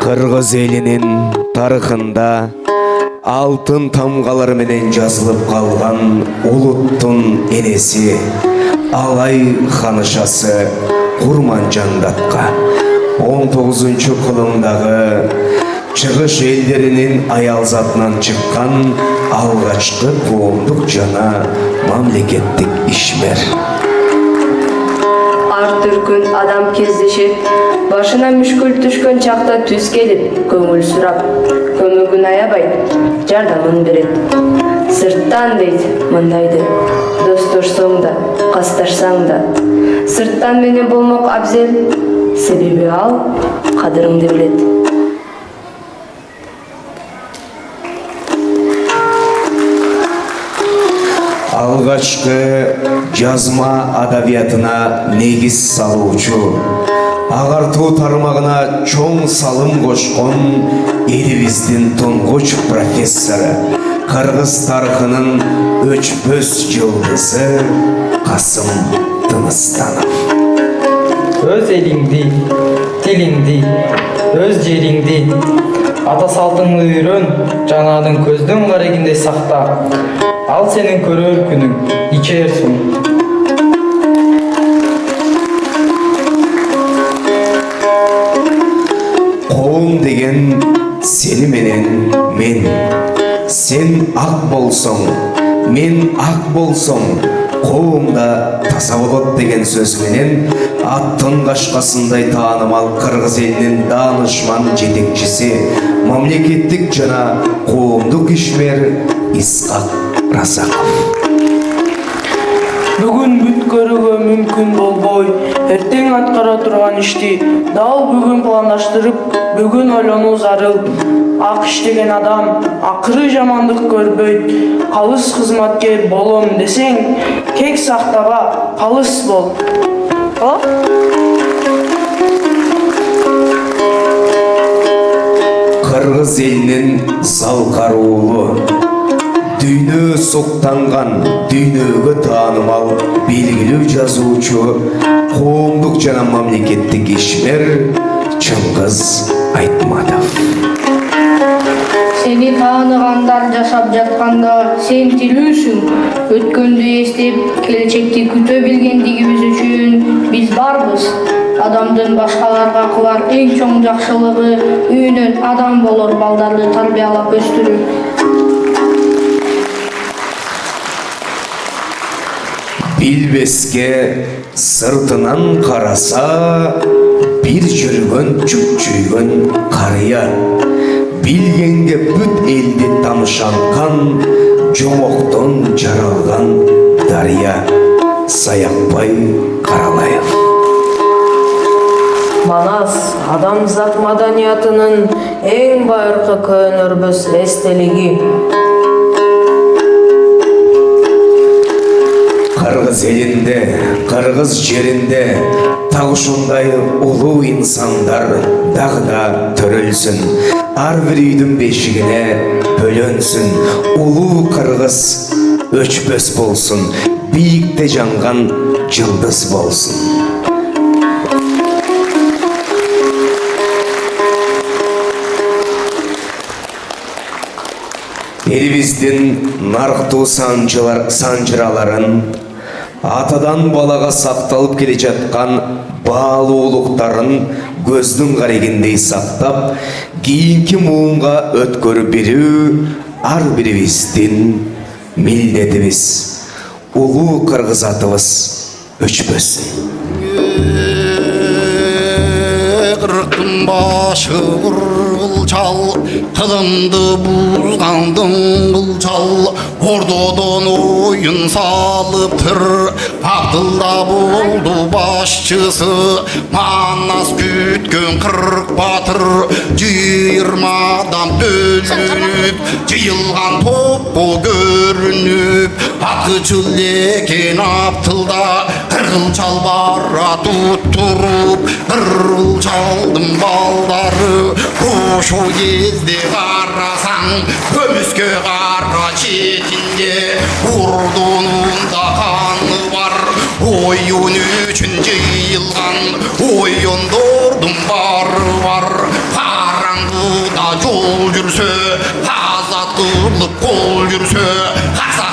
Кыргыз элинин тарыхында алтын тамгалар менен жазылып калган улуттун энеси Алай ханышасы Курманжан датка 19-кылымдагы чыгыш элдеринин аялзатынан чыккан алгачкы коомдук жана мамлекеттик ишмер. Ар түркүн адам кездешет, башына мүшкүл түшкөн чакта түз келип, көңүл сурап, көмөгүн аябайт, жардамын берет. Сырттан дейт мындайды, достошсоң да, касташсаң да. Сырттан менен болмок абзел, себеби ал кадырыңды билет. Алгачкы жазма адабиятына негиз салуучу, агартуу тармагына чоң салым кошкон элибиздин туңгуч профессору, кыргыз тарыхынын өчпөс жылдызы Касым Тыныстанов. Өз элиңди, тилиңди, өз жериңди, ата салтыңды үйрөн, жанадын көздүн карегиндей сакта. Ал сенин көрөр күнүң, ичер суң. Коом деген сени менен мен. Сен ак болсоң, мен ак болсоң, коом да таза болот деген сөз менен аттын кашкасындай таанымал кыргыз элинин даанышман жетекчиси, мамлекеттик жана коомдук ишмер Исхак Разаков. Бүгүн бүт көрүүгө мүмкүн болбой, эртең аткара турган ишти дал бүгүн пландаштырып, бүгүн ойлонуу зарыл. Ак иштеген адам акыры жамандык көрбөйт. Калыс кызматкер болом десең, кек сактаба, калыс бол. Кыргыз элинин залкар уулу, дүйнө соктанган, дүйнөгө таанымал белгилүү жазуучу, коомдук жана мамлекеттик ишмер Чыңгыз Айтматов. Сени тааныгандар жашап жатканда сен тилүүсүң. Өткөндү эстеп, келечекти күтө билгендигибиз үчүн биз барбыз. Адамдын башкаларга кылар эң чоң жакшылыгы үйүнөн адам болор балдарды тарбиялап өстүрүү. Билбеске сыртынан караса, бир жүргөн чүкчүйгөн карыя. Билгенге бүт элди тамшанкан, жомоктон жаралган дарыя. Саякбай Каралаев. Манас адамзат маданиятынын эң байыркы көөнөрбөс эстелиги. Кыргыз элинде, кыргыз жеринде так ушундай улуу инсандар дагы да төрөлсүн. Ар бир үйдүн бешигине бөлөнсүн. Улуу кыргыз өчпөс болсун, бийикте жанган жылдыз болсун. Элибиздин нарктуу санжыраларын, атадан балага сакталып келе жаткан баалуулуктарын көздүн карегиндей сактап, кийинки муунга өткөрүп берүү ар бирибиздин милдетибиз. Улуу кыргыз атыбыз өчпөсүн. Кырктын башы кыргылчал, тылымды бузгандың кылчал. Ордодон оюн салыптыр, Абдылда болду башчысы. Манас күткөн 40 батыр, 20 адам өлүнүп, жыйылган топпу көрүнүп. Акычыл экен Абдылда, кыргылчал бара туттуруп, кыргылчалдын балдары ошол кезде карасаң, көмүскө кара четинде урдунунда каны бар. Оюн үчүн жыйылган оюндордун бары бар. Караң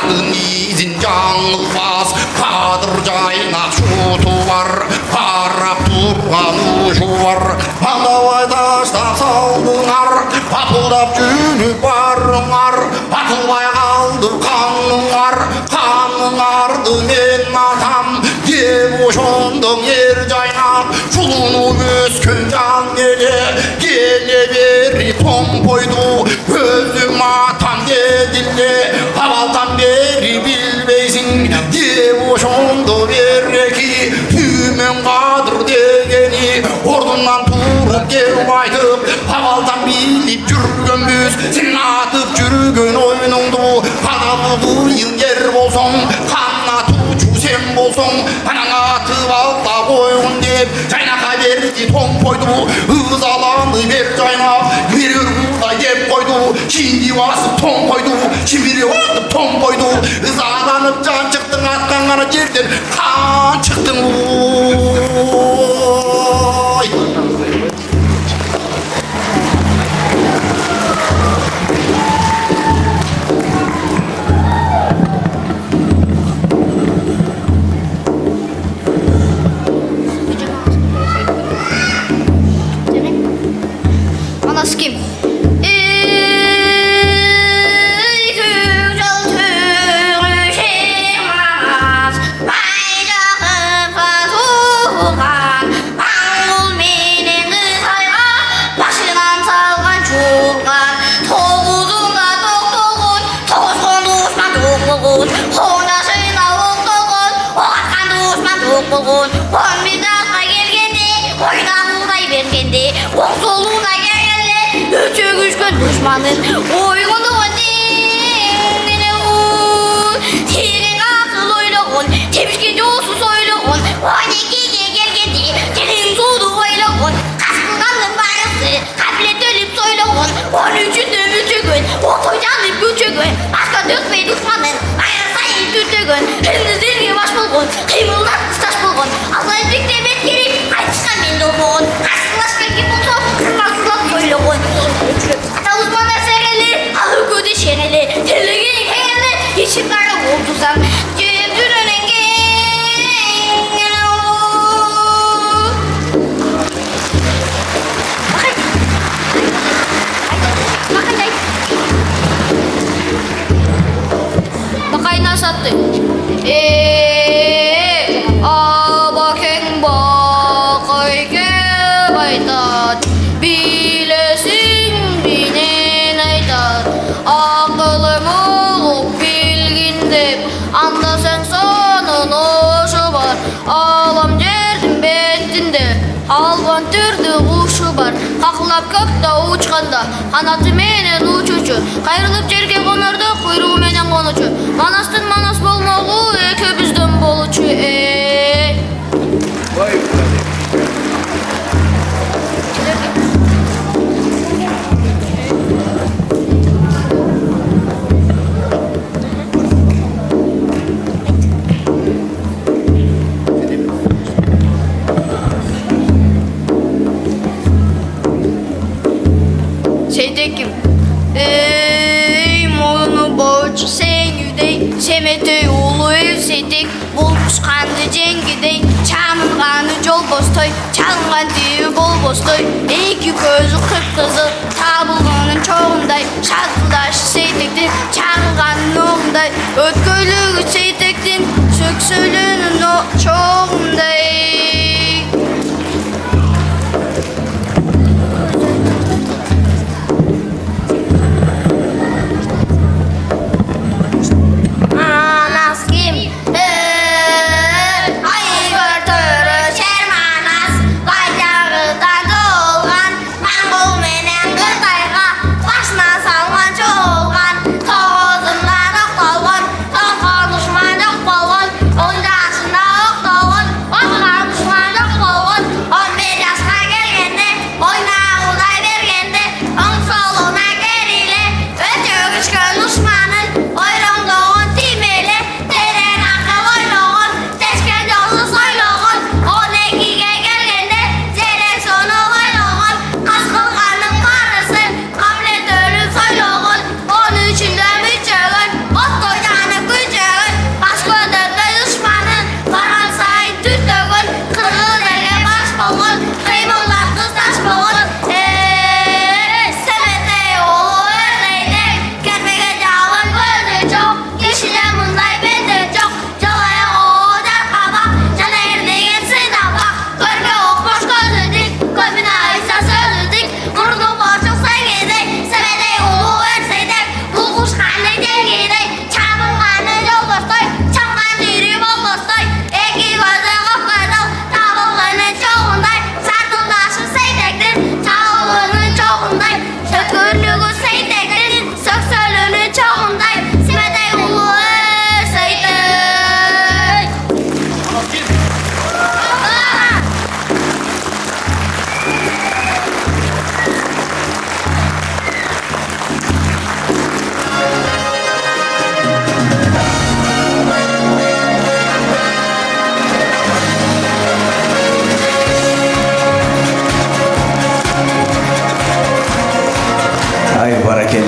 Yarın izin жаңылбас Қадыр жайнақ шуты бар Қарап тұрған ұшы бар Маңдабай таштап салдыңар Батылдап жүріп барыңар Атылмай қалды қаныңар Қаныңарды мен матам Деп ошондың ер жайнап Шулынып өскен жан еле Келе бері томпойду Өзім матам деділе Абалдан бері білбейсің Деп ошондо береки Түмен қадыр дегени Ордунан туруп келіп айтып Абалдан билип жүргөнбүз Сен атып жүргөн ойнуңду Адалы быйыл ер болсоң Канатуучу сен болсоң Анан атып алда койгун деп Жайнакка берди томпойду Ызаланы бер жайнап Бир ыргылдай деп койду Кинди басып томпойду Чимири атып томпойду Ызаланып жан чыктың аткан гана жерден Қан чыктың ой Anası kim? Düşmanın oyunu dine Terin akıl oyluğun Tepişkince olsun soyluğun 12'ye gelgedi Gelin soğudu oyluğun Kaskılganın barısı Kalple dölüp soyluğun 13'ünde mütügün Otoycanlıp güçügün Başka dökmeyi düşmanın Ayasayın tütügün Şimdi zirgi baş bulgun Kıymıllar kıstaş bulgun Allah'ın birlikte bet gelip Ay çıkan ben dolmuğun Kaskılaşkan kim olsa Kırmazlılar soyluğun Uzmanlar sereli, alır gödü şeneli Tellegin hengeli, yeşilkarlı oldursam Cüyüptün önenge Bakay nasıl attı? Bakayım bakay ke baytat Bilesin binen aytat Akılım olup bilgin dep Anda sen sonun oşu var Alam жердин бетинде Албан түрдүү кушу бар Какылап көктө учканда Канаты менен учуучу Кайрылып жерге конордо куйругу менен конучу Манастын манас болмогу экөөбүздөн болучу Seytekim Moyunu borç sen yüdey Semetey ulu ev seytek Bulmuş kandı cengidey Çamılganı jol bostoy Çalıngan diye bol bostoy Eki közü kıpkızıl Tabılganın çoğunday Şarkıdaşı seytektin Çağılganın oğunday Ötkölüğü seytektin Söksölünün çoğunday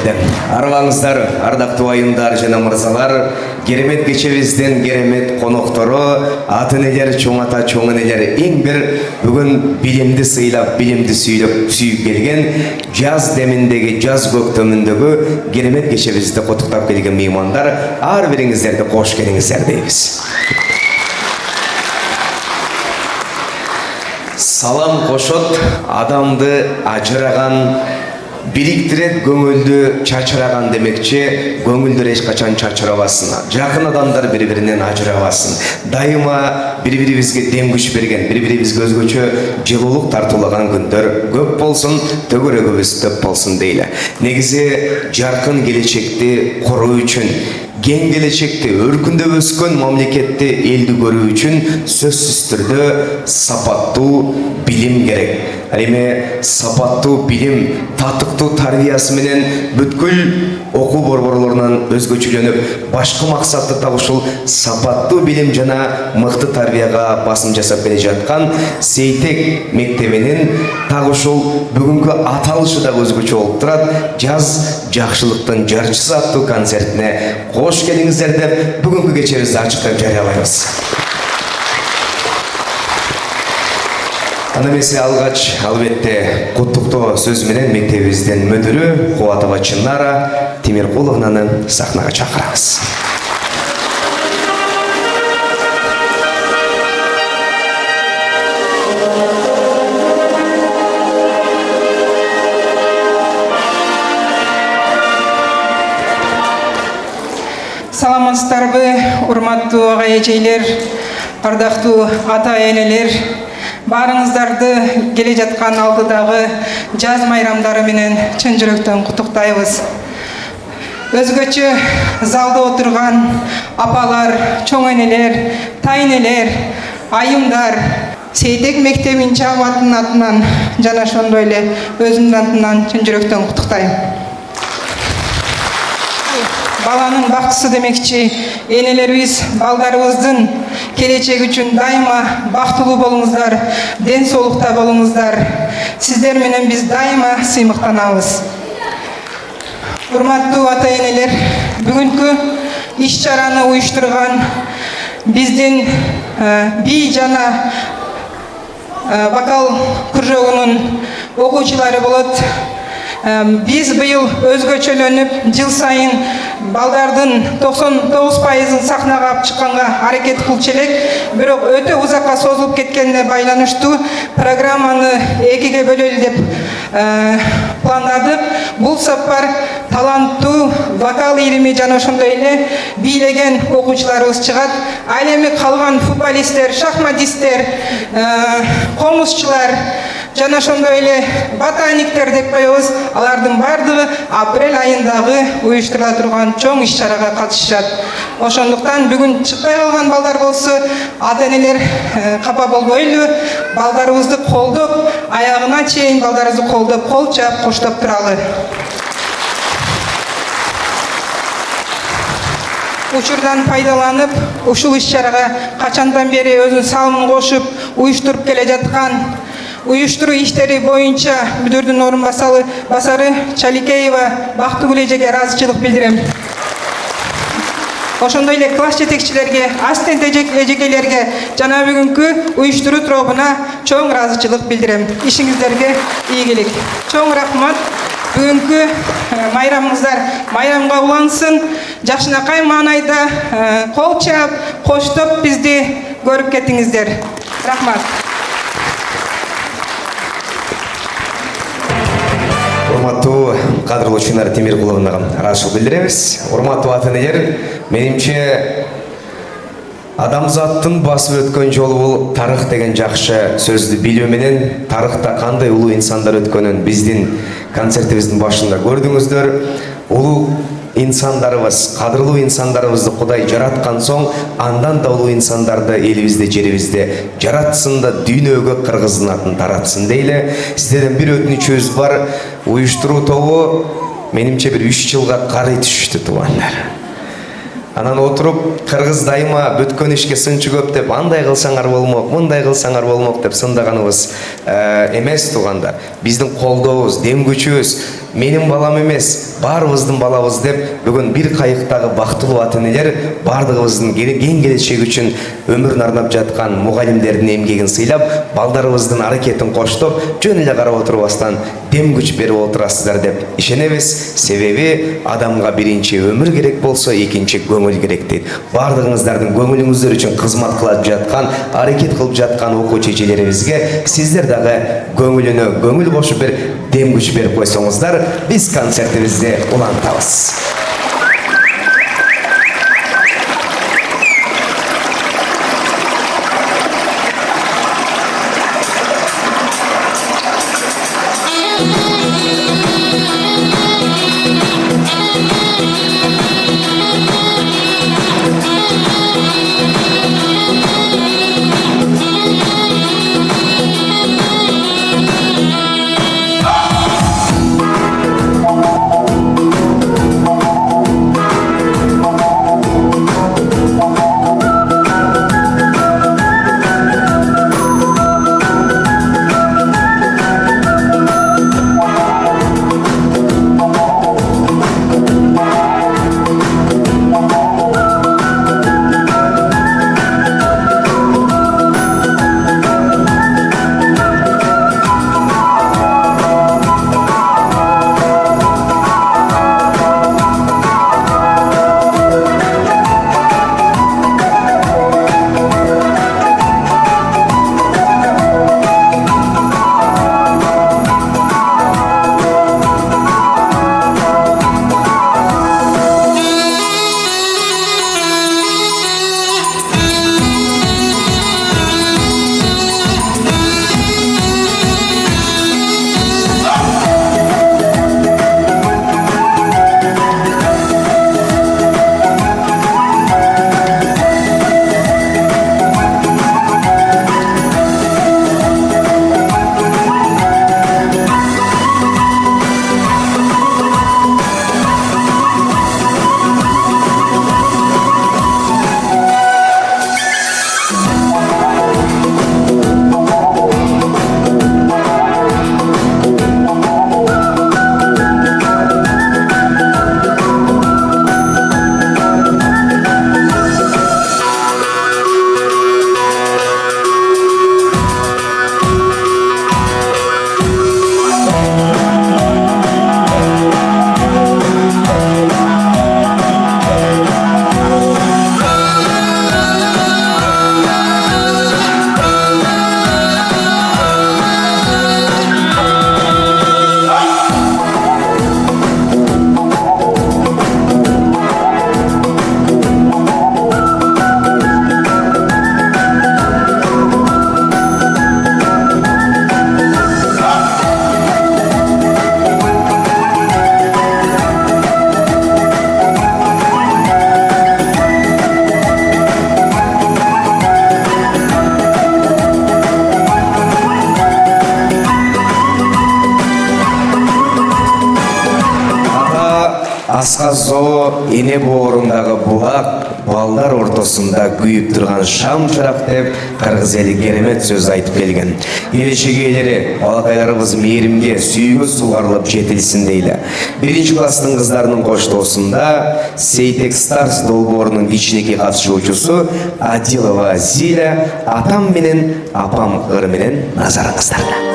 келдім. Арбаңыздар, ардактуу айымдар жана мырзалар, керемет кечебиздин керемет коноктору, ата энелер, чоң ата, чоң энелер, эң бир бүгүн билимди сыйлап, билимди сүйүп келген, жаз деминдеги, жаз көктөмүндөгү керемет кечебизди котуктап келген меймандар, ар бириңиздерди кош келиңиздер дейбиз. Салам кошот адамды ажыраган, бириктирет көңүлдү чачыраган демекчи, көңүлдөр эч качан чачырабасын. Жакын адамдар бири-биринен ажырабасын. Дайыма бири-бирибизге дем күч берген, бири-бирибизге өзгөчө жылуулук тартуулаган күндөр көп болсун, төгөрөгүбүз көп болсун дейле. Негизи жаркын келечекти куруу үчүн, кең келечекте өркүндөп өскөн мамлекетти элди көрүү үчүн сөзсүз түрдө сапаттуу билим керек. Ал эми сапаттуу билим, татыктуу тарбиясы менен бүткүл окуу борборлорунан өзгөчөлөнүп, башкы максатты так ушул сапаттуу билим жана мыкты тарбияга басым жасап келе жаткан Сейтек мектебинин так ушул бүгүнкү аталышы да өзгөчө болуп турат. Жаз жакшылыктын жарчысы аттуу концертине кош келиңиздер деп бүгүнкү кечебизди ачыктап жарыялайбыз. Аны эмесе алгач албетте куттуктоо сөз менен мектебибиздин мүдүрү Кубатова Чынара Темиркуловнаны сахнага чакырабыз. Саламатсыздарбы, урматтуу ага эжелер, ардактуу ата энелер, баарыңыздарды келе жаткан алдыдагы жаз майрамдары менен чын жүрөктөн куттуктайбыз. Өзгөчө залда отурган апалар, чоң энелер, тайнелер, айымдар, Сейтек мектебинин чабатын атынан жана ошондой эле өзүмдүн атынан чын жүрөктөн куттуктайм. Баланын бактысы демекчи, энелерибиз балдарыбыздын келечеги үчүн дайыма бактылуу болуңуздар, ден соолукта болуңуздар. Сиздер менен биз дайыма сыймыктанабыз. Урматтуу ата энелер, бүгүнкү иш-чараны уюштурган биздин бий жана вокал кружогунун окуучулары болот. Биз быйыл өзгөчөлөнүп, жыл сайын балдардын 99%-ын сахнага алып чыкканга аракет кылчу элек, бирок өтө узакка созулуп кеткенине байланыштуу программаны экиге бөлөлү деп пландадык. Бул сапар таланттуу вокал ирими жана ошондой эле бийлеген окуучуларыбыз чыгат. Ал эми калган футболисттер, шахматисттер, комузчулар жана ошондой эле ботаниктер деп коебуз. Алардын бардыгы апрель айындагы уюштурула турган чоң иш-чарага катышат. Ошондуктан бүгүн чыкпай калган балдар болсо, ата энелер капа болбойлу, балдарыбызды колдоп, аягына чейин балдарыбызды колдоп, кол чаап, коштоп туралы. Учурдан пайдаланып, ушул иш-чарага качандан бери өзүнүн салымын кошуп, уюштуруп келе жаткан уюштуруу иштери боюнча мүдүрдүн орун басары Чаликеева Бактыгүл эжеге ыраазычылык билдирем. Ошондой эле класс жетекчилерге, ассистент эжекелерге жана бүгүнкү уюштуруу тобуна чоң ыраазычылык билдирем. Ишиңиздерге ийгилик. Чоң рахмат. Бүгүнкү майрамыңыздар майрамга улансын. Жакшынакай маанайда кол чаап, коштоп бизди көрүп кеттиңиздер. Рахмат. Урматтуу кадырлуу Чынара Темиркуловнага ыраазычылык билдиребиз. Урматтуу ата энелер, менимче адамзаттын басып өткөн жолу бул тарых деген жакшы сөздү билүү менен тарыхта кандай улуу инсандар өткөнүн биздин концертибиздин башында көрдүңүздөр. Улуу инсандарыбыз, кадырлуу инсандарыбызды Кудай жараткан соң, андан да улуу инсандарды элибизде, жерибизде жаратсын да дүйнөгө кыргыздын атын таратсын дейле. Сиздерден бир өтүнүчүбүз бар. Уюштуруу тобу менимче бир 3 жылга карый түшүштү туугандар. Анан отуруп кыргыз дайыма бүткөн ишке сынчы көп деп андай кылсаңар болмок, мындай кылсаңар болмок деп сындаганыбыз эмес туугандар. Биздин колдообуз, дем күчүбүз менин балам эмес, баарыбыздын балабыз деп бүгүн бир кайыктагы бактылуу ата-энелер бардыгыбыздын кең келечеги үчүн өмүрүн арнап жаткан мугалимдердин эмгегин сыйлап, балдарыбыздын аракетин коштоп, жөн эле карап отурбастан дем күч берип отурасыздар деп ишенебиз. Себеби адамга биринчи өмүр керек болсо, экинчи көңүл керек дейт. Бардыгыңыздардын көңүлүңүздөр үчүн кызмат кылып жаткан, аракет кылып жаткан окуу чечелерибизге сиздер дагы көңүлүнө көңүл кошуп бир дем күч берип койсоңуздар, биз концертибизди улантабыз. Асқазоо эне боорундагы булак, балдар ортосунда күйүп турган шам чырак деп кыргыз эли керемет сөз айтып келген. Келечек ээлери балакайларыбыз мээримге, сүйүүгө сугарылып жетилсин дейли. 1-класстын кыздарынын коштоосунда Сейтек Старс долбоорунун кичинекей катышуучусу Адилова Зиля атам менен апам ыр менен назарыңыздарда.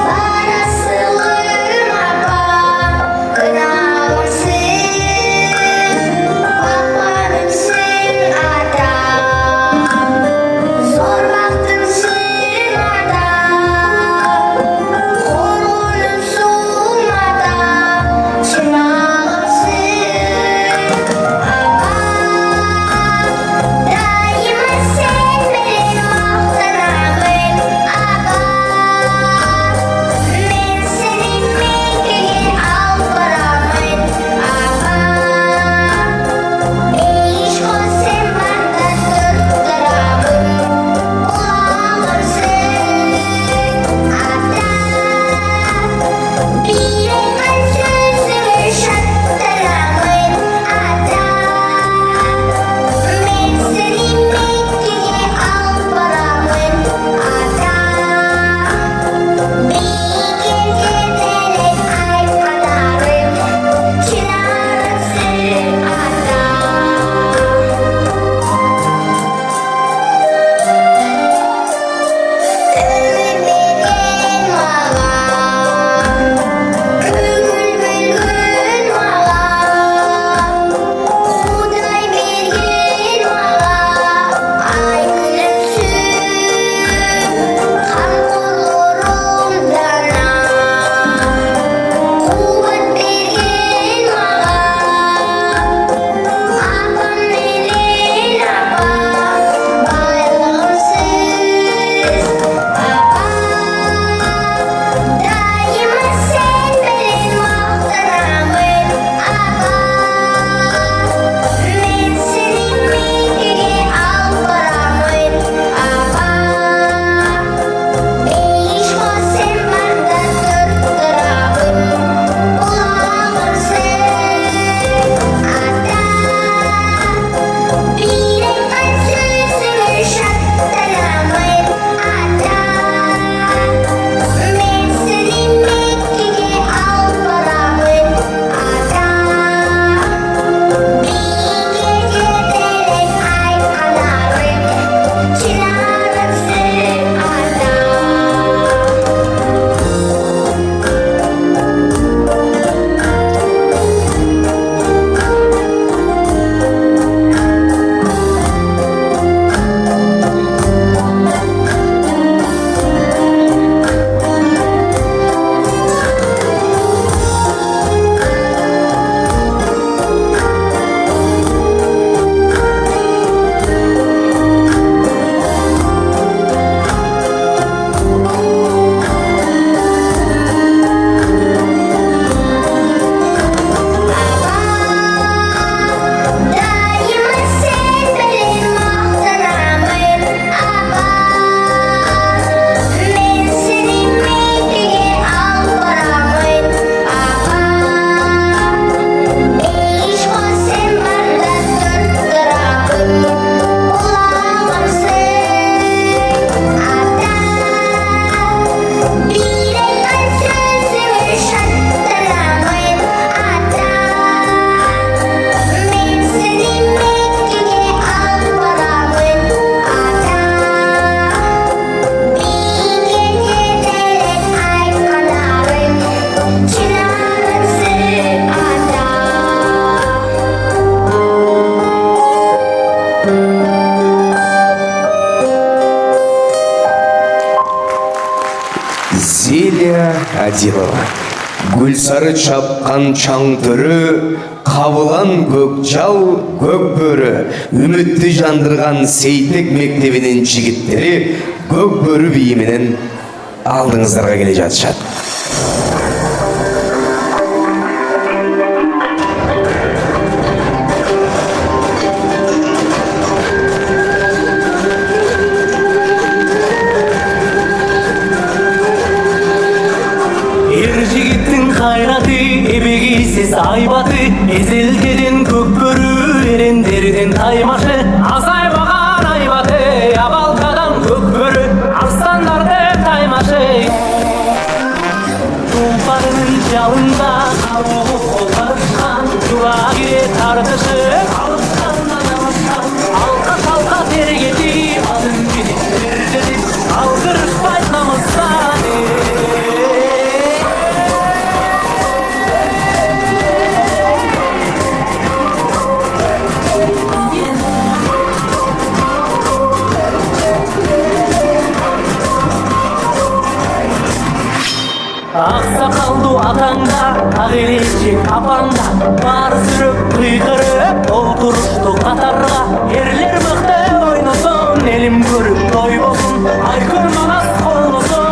Barasılır maka, kınavım Адилова. Гүлсары чапқан чаң түрі, қабылан көк жал, көк бөрі, үмітті жандырған Сейтек мектебінің жігіттері көк бөрі биіменен алдыңыздарға келе жатышады. Айбаты, ezелдеден көк бөрі, ерендерден таймашы. Азайбаған айбаты, абалқадан көк бөрі, арыстандарды таймашы. Тұлпарының жалында қаруы қолдарышқан, жуа кире тартышы. Алысқаннан алысқан, алқа-салқа тергети, алын кедеттерді, алғырышпай намыстан. Ақсақалды атаңда, ағелешек апанда, бар сүріп қиқырып, отырышты қатарға. Ерлер мықты ойнысын, елім көріп той болсын, айкүн манас қолнысын.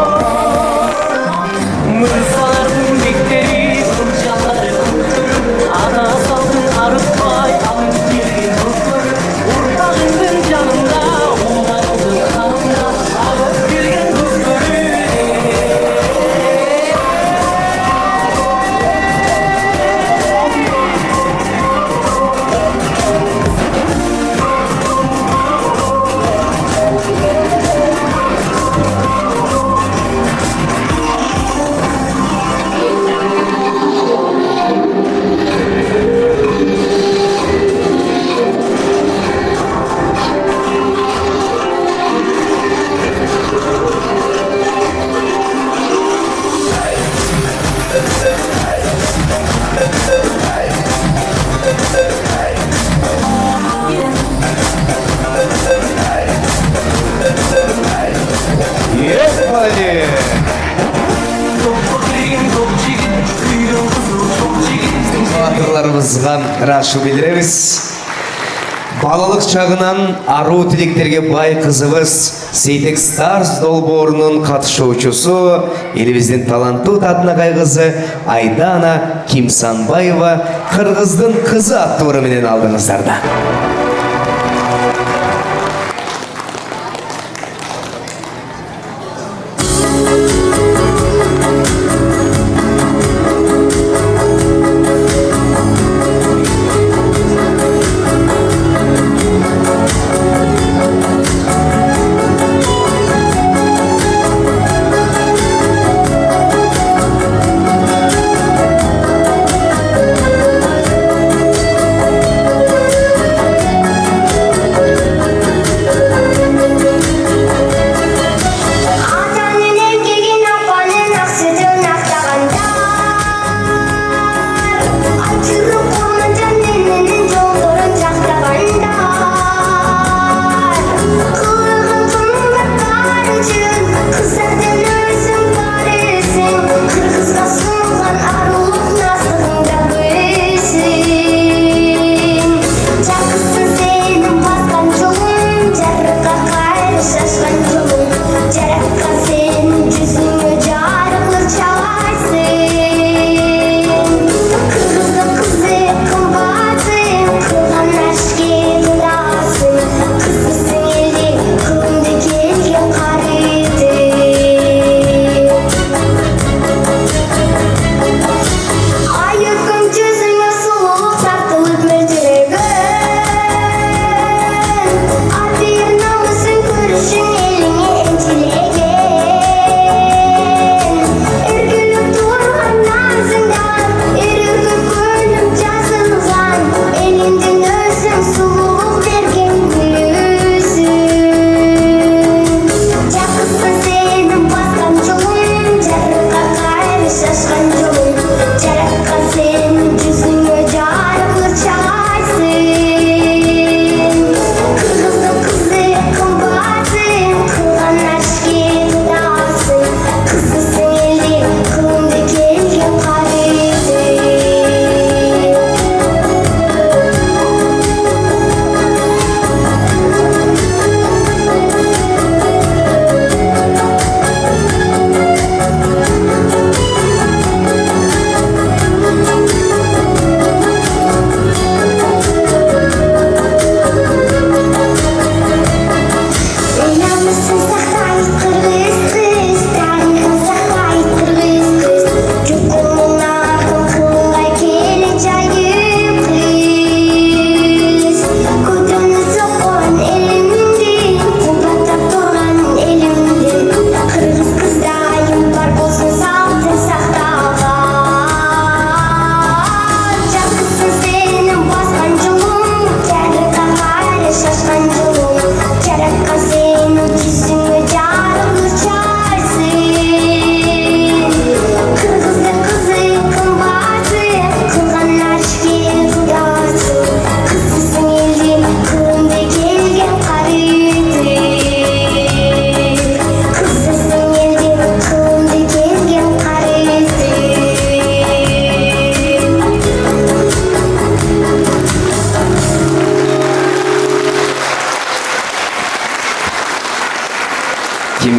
Мұрсалардың бектері, ұлжалары көктіріп, ата салдың арықпай, алын келген көктіріп, ұрпағыңдың жанында, ұлдарыңдың қанында, алып келген көктіріп. Батырларымызға рахмет білдіреміз. Балалық шағынан ару тілектерге бай қызымыз Сейтек Старс долбоорунун катышуучусу элибиздин таланттуу татынакай кызы Айдана Кимсанбаева Кыргыздын кызы аттуу менен алдыңыздарда.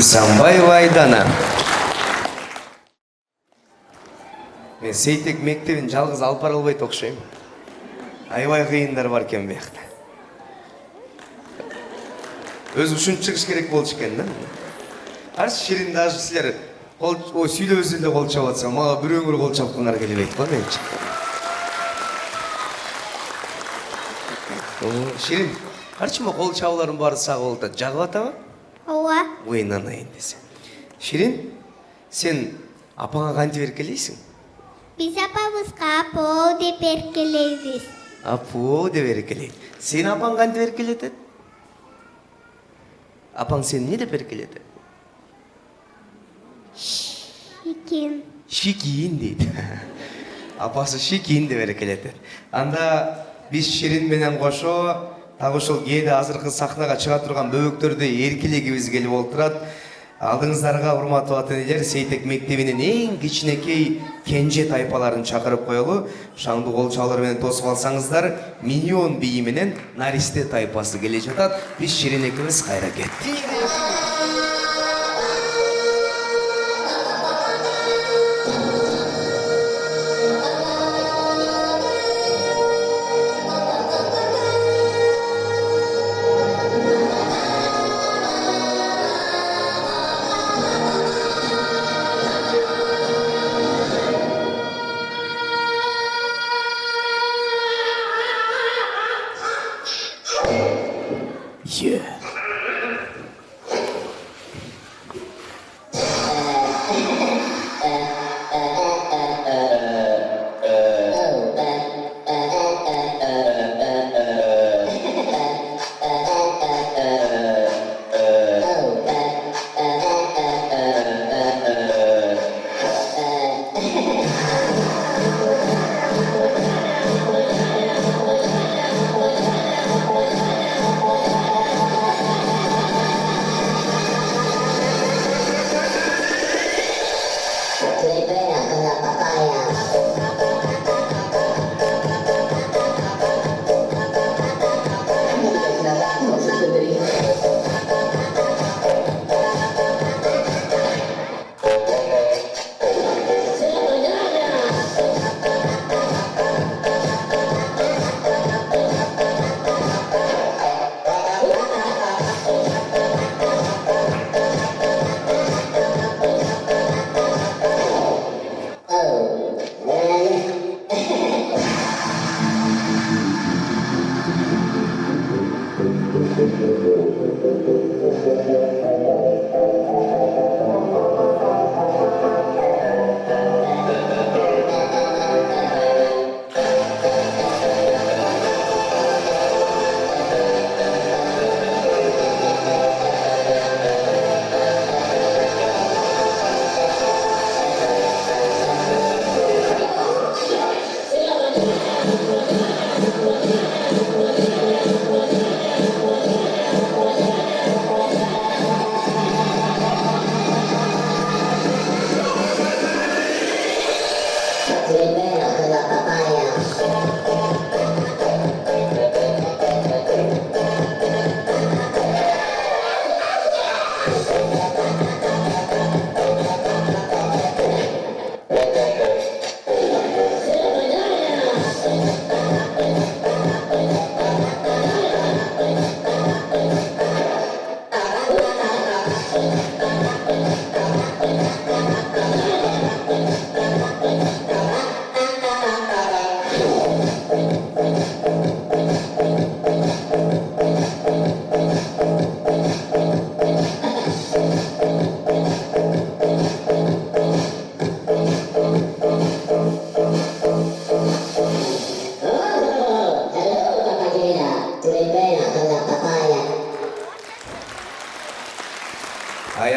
Усанбаева Айдана. Мен Сейтек мектебин жалгыз алып бара албайт окшойм. Аябай кыйындар бар экен биякта. Өзү ушинтип чыгыш керек болчу экен да. Каршы Ширин даже силер сүйлөбөсө эле кол чабып атса, мага бирөөңөр кол чапкыңар келбейт го менчи. Ширин, карчыма кол чабуулардын баары сага болуп атат. Жагып атабы? Ооба. Ойнанайын десе. Ширин, сен апаңа кантип эркелейсиң? Биз апабызга апоо деп эркелейбиз. Апоо деп эркелейт. Сен апаң кантип эркелетет? Апаң сени эмне деп эркелетет? Шикин. Шикиин дейт. Апасы шикиин деп эркелетет. Анда биз Ширин менен кошо так ушул кээде азыркы сахнага чыга турган бөбөктөрдү эркелегибиз келип олтурат. Алдыңыздарга урматтуу ата энелер, Сейтек мектебинин эң кичинекей кенже тайпаларын чакырып коелу. Шаңдуу кол чабуулар менен тосуп алсаңыздар, Миллион бийи менен Наристе тайпасы келе жатат. Биз Ширин экибиз кайра кеттик.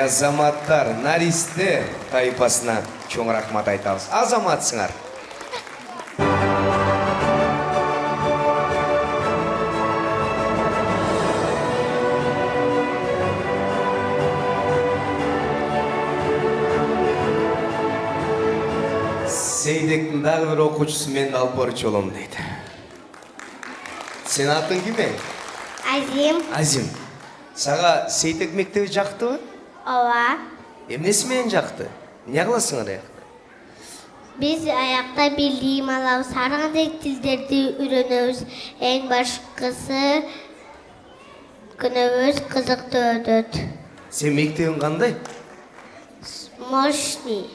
Азаматтар, Наристе тайпасына чоң рахмат айтабыз. Азаматсыңар. Сейдектің дағы бір оқучысы мен алып барушы олам дейді. Сен атын кім ең? Азим. Азим. Саға Сейтек мектебі жақты ба? Ова. Эмнеси менен жакты? Эмне кыласыңар аякта? Biz ayakta bildiğim alan sargandek tillerdi ürünümüz. En başkası günümüz kızıktı ödüt. Сен мектебиң кандай? Moşni.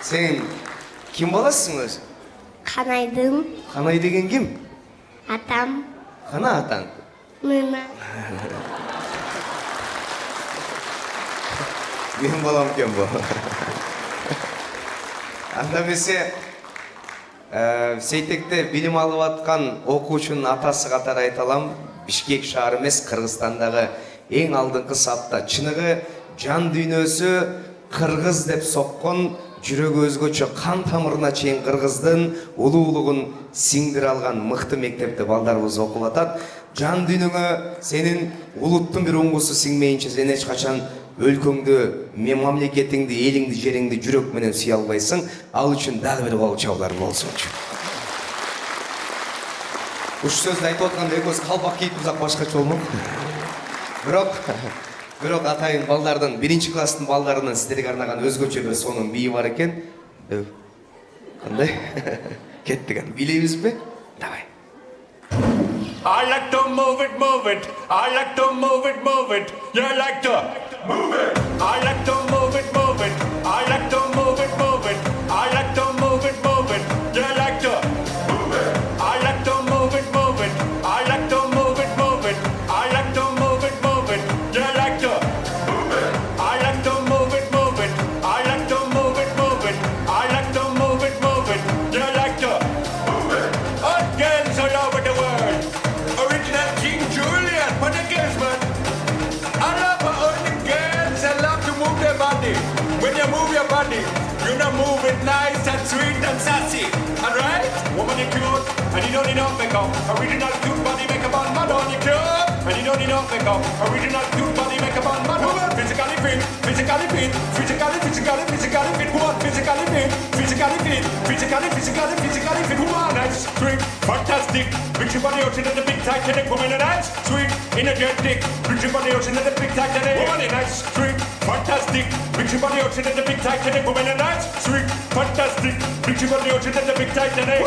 Сен ким баласысың өзү? Kanaydım. Канай деген ким? Atam. Кана атаң? Mına. Менин балам экен бу. Анда эмесе Сейтекте билим алып аткан окуучунун атасы катары айта алам. Бишкек шаары эмес, Кыргызстандагы эң алдыңкы сапта чыныгы жан дүйнөсү кыргыз деп соккон, жүрөгү өзгөчө кан тамырына чейин кыргыздын улуулугун сиңдире алган мыкты мектепте балдарыбыз окуп атат. Жан дүйнөңө сенин улуттун бир уңгусу сиңмейинче сен эч качан өлкөңдү, мамлекетиңди, элиңди, жериңди жүрөк менен сүйө албайсың. Ал үчүн дагы бир кол чабуулар болсунчу. Ушу сөздү айтып атканда экөөбүз калпак кийип турсак башкача болмок. Бирок атайын балдардын, 1-класстын балдарынын сиздерге арнаган өзгөчө бир сонун бийи бар экен. Кандай? Кеттик аны билейбизби? Давай. I like to move it, move it. I like to move it, move it. You like to move it. I like to move it, move it. I like to move it, move it. I like to move it, move it. You like to move it. I like to move it, move it. I like to move it, move it. I like to move it, move it. You like to move it. I like to move it, move it. I like to move it, move it. I like to move it, move it. You like to move it. Hot girls all over the world. Original King Julian for the girls, man. I love all the girls that love to move their body. When you move your body, you know move it nice and sweet and sassy. Alright? Woman, you cute, and you don't need no makeup. Original cute body makeup on mud on you cute, and you don't need no makeup. Original cute body makeup on mud on. Physically fit, physically fit, physically fit. Woman, physically fit, physically fit. Woman, nice, sweet, fantastic. Bring your body out into the big Titanic. Woman, nice, sweet, energetic. Bring your body out into the big Titanic. Woman, nice, sweet, fantastic. Bring your body out into the big Titanic. Woman, nice, sweet, fantastic. Bring your body out into the big Titanic.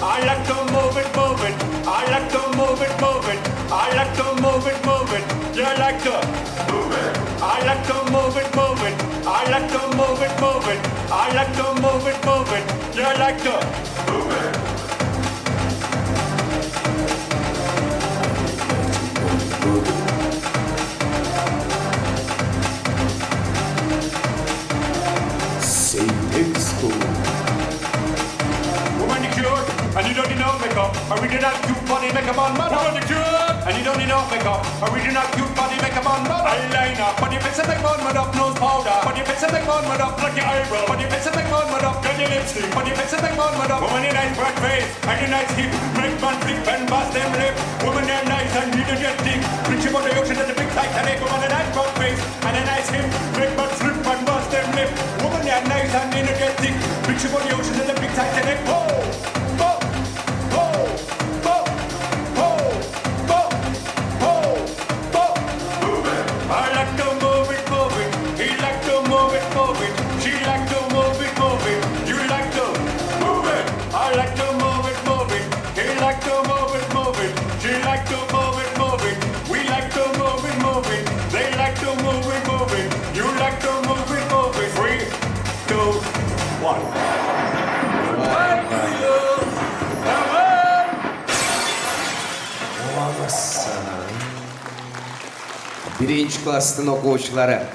I like to move it, move it. I like to move it, move it. I like to move it, move it. You like to move it. I like to move it, move it. I like to move it, move it. I like to move it, move it. You like to move it. Сейтек School. Woman, you cute, and you don't need no makeup. Original cute body makeup on mud. Woman, you cute, and you don't need no makeup. Original cute body makeup on mud. Eyeliner, body face and make on mud up. Nose powder, body face and make on mud up. Like your eyebrow, body face and make on mud up. Got your lipstick, body face and make on mud up. Woman, you nice broad face, and you nice hip. Make man flip and bust them lip. Woman, you nice and you energetic. Bring your body ocean to the big Titanic. Woman, you nice broad face, and a nice hip. Make man flip and bust them lip. Woman, you nice and energetic. Bring your body ocean to the big Titanic. Oh! I like to move it, move it. He like to move it, move it. She like to move it, move it. You like to move it. I like to move it, move it. He like to move it, move it. She like to move it, move it. We like to move it, move it. They like to move it, move it. You like to move it, move it. 3, 2, 1. Birinci класстын окуучулары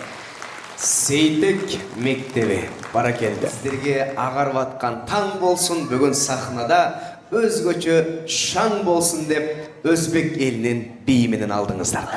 Сейтек мектеби баракелде. Сиздерге агарып аткан таң болсун, бүгүн сахнада өзгөчө шаң болсун деп өзбек элинин бийи менен алдыңыздар.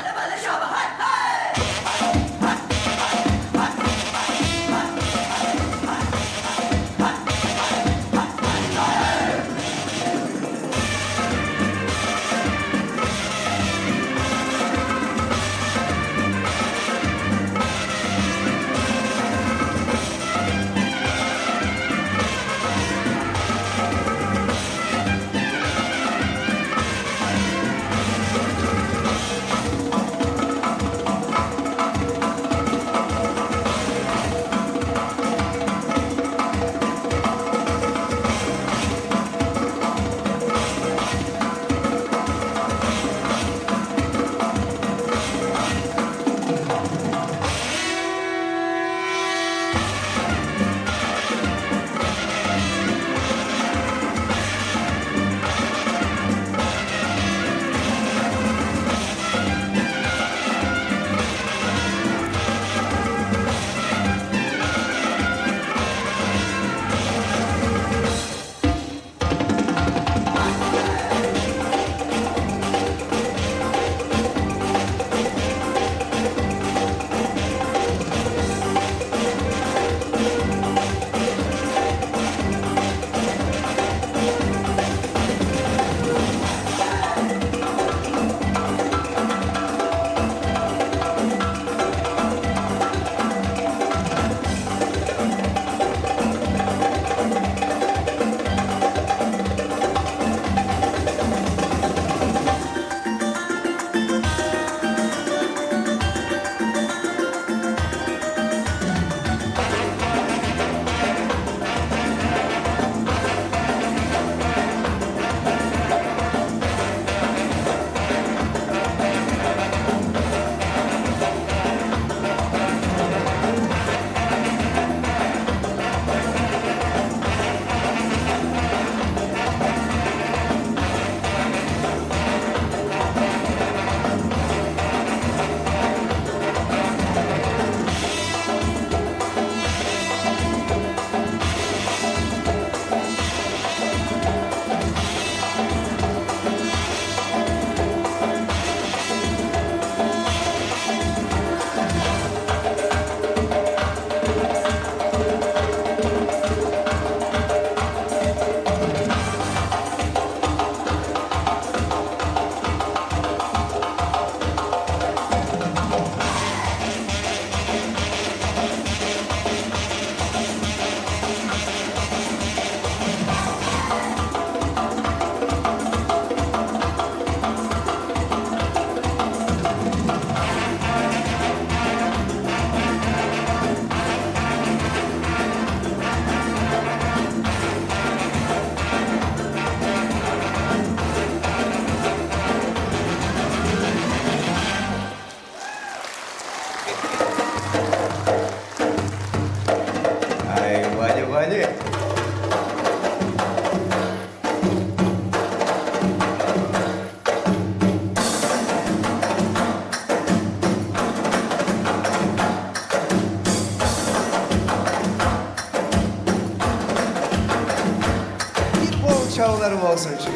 Sağlar olsun çıkın.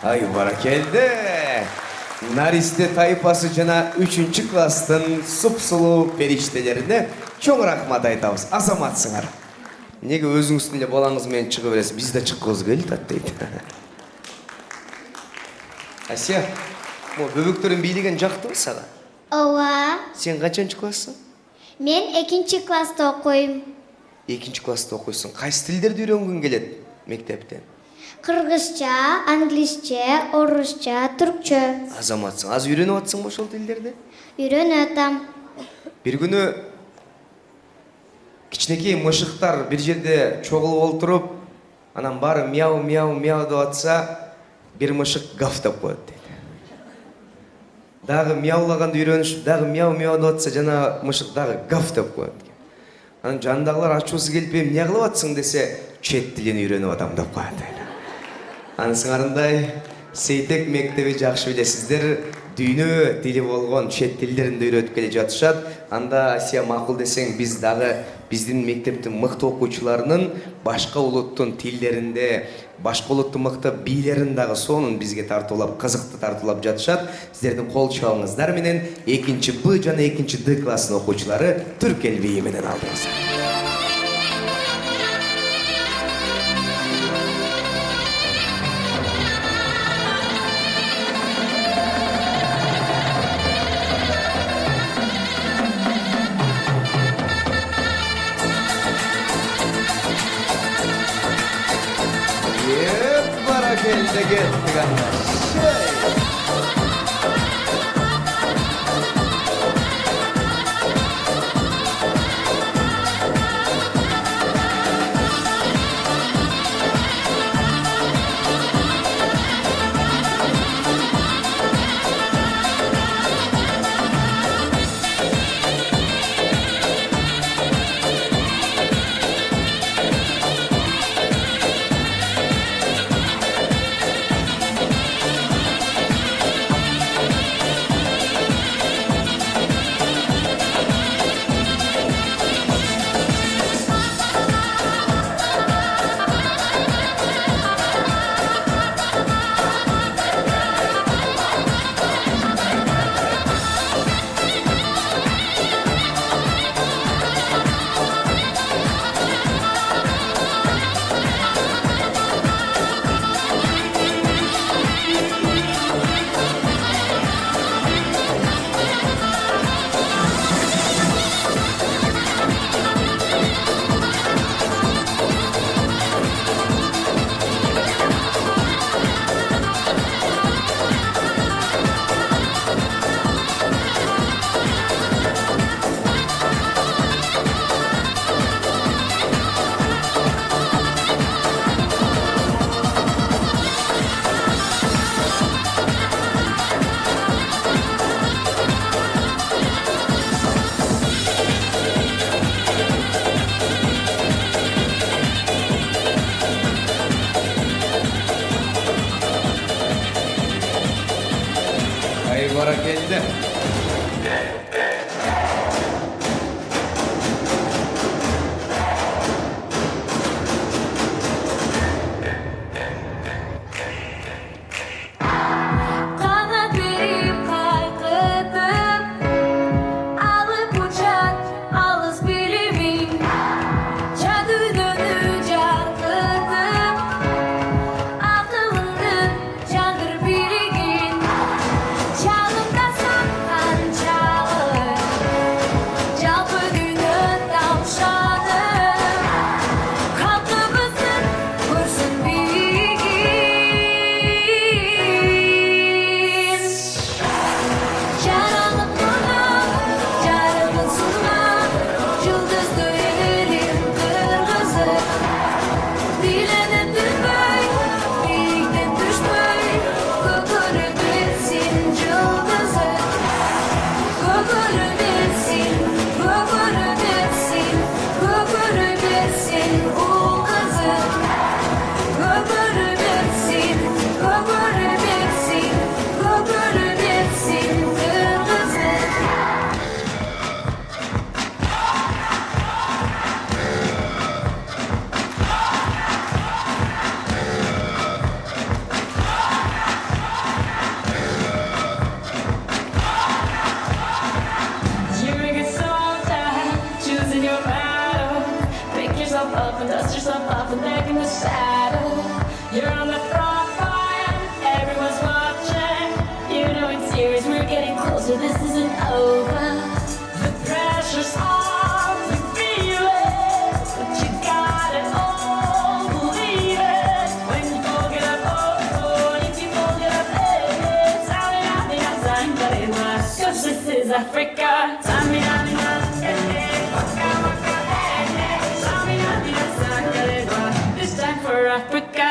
Ay barakelde. Nariste tayfası жана 3. класстын суп-сулуу периштелерине чоң рахмат айтабыз. Азаматсыңар. Неге өзүңүздүн эле балаңыз менен чыга бересиз? Биз да чыккыбыз келди дейт. Асия, бөбөктөрүн бийлеген жактыбы сага? Ооба. Сен канчанчы класссың? Мен 2 класста окуйм. 2 класста окуйсуң. Кайсы тилдерди үйрөнгүң келет мектептен? Кыргызча, англисче, орусча, түркчө. Азаматсың. Аз үйрөнүп атсың ошол тилдерди? Үйрөнүп атам. Бир күнү кичинекей мышыктар бир жерде чогулуп олтуруп, анан баары мяу мяу мяу деп атса, бир мышык гав деп коет дейт. Дагы мяулаганды үйрөнүшүп, дагы мяу мяу деп атса, жана мышык дагы гав деп коет. Анан жандагылар ачуусу келип, эмне кылып атсың десе, чет тилин үйрөнүп атам деп коет. Анысыңарындай Сейтек мектеби жакшы билесиздер, дүйнө тили болгон чет тилдеринде үйрөтүп келе жатышат. Анда Асия макул десең, биз дагы биздин мектептин мыкты окуучуларынын башка улуттун тилдеринде, башка улуттун мыкты бийлерин дагы сонун бизге тартуулап, кызыкты тартуулап жатышат. Сиздердин кол чабыңыздар менен 2Б жана 2Д класстын окуучулары түрк эл бийи менен алдыңыз. Barakelde gettik arkadaş. it over. The pressure's on, you feel it, but you got it all, believe it. When you fold it up, oh, if you fold it up, hey, cause this is Africa. This time for Africa.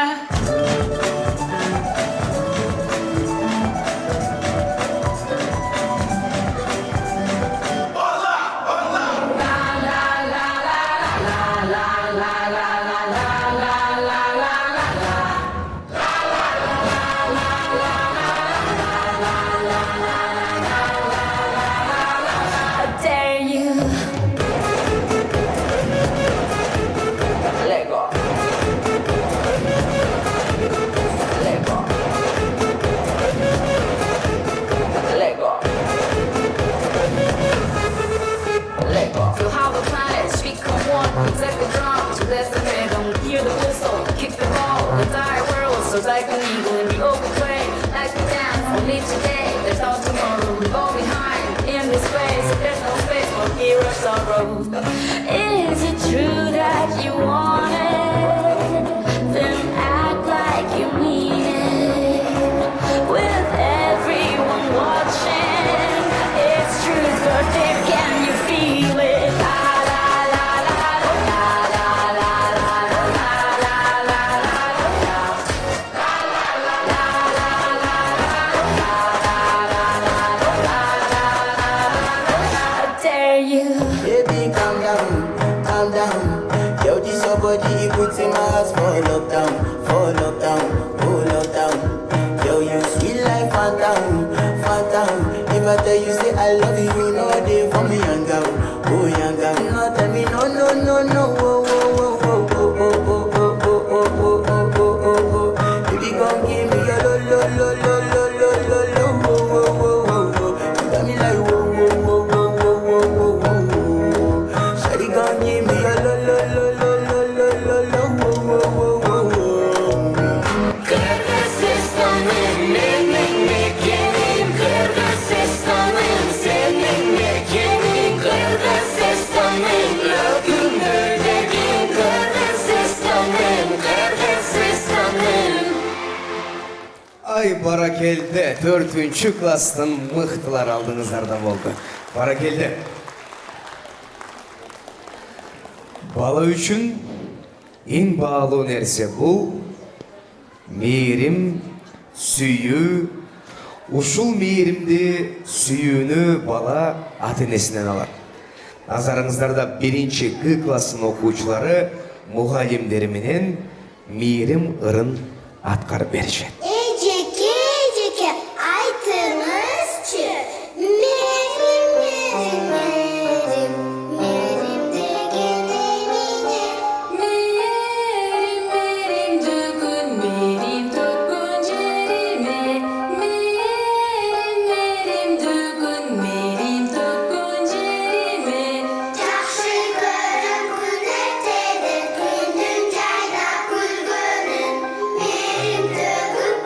I dare you. Let go. Let go. Let go. Let go. You have a planet, speak on one, protect the drum, to bless the rhythm, hear the whistle, kick the ball, the entire world soars like an eagle in the open play, like we dance, only today, there's no tomorrow, we fall behind, in this place, there's no space for heroes sorrow. Is it true that you want it? Then act like you mean it. With everyone watching, it's truth or dare, can you feel it? La la la la la la la la la la la la. I dare you. Baby, calm down, calm down. Yo, this your body, it puts in my heart for lockdown, oh lockdown. Yo, you sweet like phantom, phantom. If I tell you say I love you, you know they for me young girl, oh young girl. No, tell me no, no, no, no, oh, oh, oh, oh, oh, oh, oh, oh, oh, oh, oh, oh, oh, oh. Baby, come give me your lo, lo, lo, lo, lo, lo, lo, lo, oh, oh, oh, oh, oh. You got me like whoa, whoa, whoa, whoa, whoa, whoa, whoa, whoa. Shawty, come give me your lo, lo, lo, lo, lo, lo, lo, lo, oh, oh, oh, oh, oh. Clear the system in, clear the system in, clear the system in, looking good again, clear the system in, clear the system in. Ay barakelde 4-cü klassın mıhtılar aldığınızlarda oldu. Barakelde. Bala üçün en bağlı nerse bu meyrim, süyü, uşul meyrimdi süyünü bala ata-enesinden alır. Nazarыңыздарда 1-ci G klassının okuyucuları muhallimleriminin meyrim ırın atkarıp berişet. Eceke eceke aytыңызчы мерим мерим мерим мерим деген эмне Merim, merim, tökün жериме. Merim, merim, tökün жериме. жакшы көрүм күн эртеде күндүн жайнап күлгөнүн мерим төгүп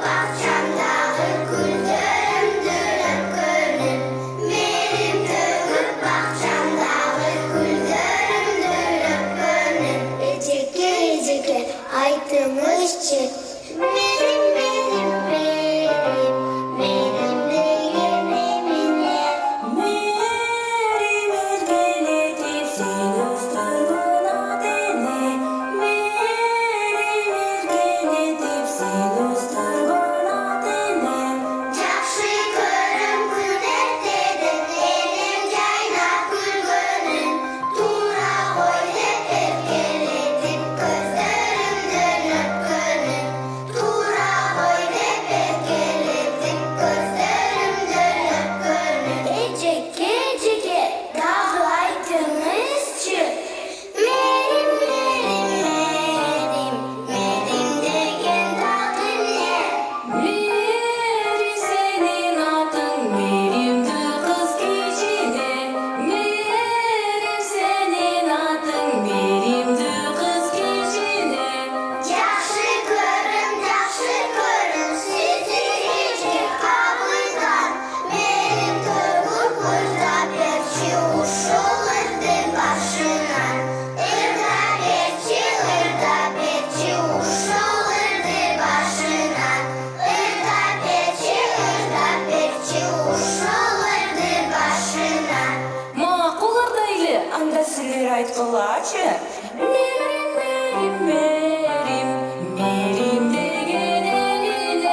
aytkылачы. Мерим, мерим, мерим деген эле.